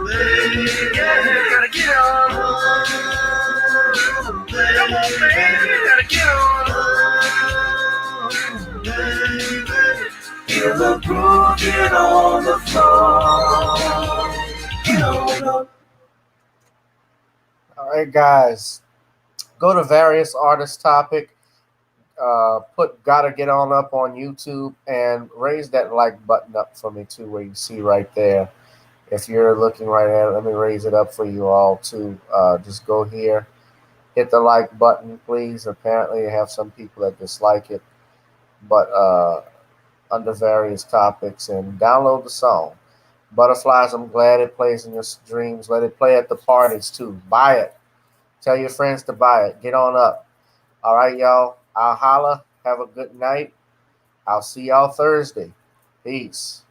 baby. Yeah, gotta get on the floor. Come on, baby, gotta get on the floor, baby. Feel the groove, get on the floor. Get on up.
All right, guys. Go to various artist topic. Put Gotta Get On Up on YouTube and raise that like button up for me too, where you see right there. If you're looking right at it, let me raise it up for you all too. Just go here, hit the like button, please. Apparently, I have some people that dislike it, but under various topics, and download the song. Butterflies, I'm glad it plays in your dreams. Let it play at the parties too. Buy it. Tell your friends to buy it. Get on up. All right, y'all. I'll holla. Have a good night. I'll see y'all Thursday. Peace.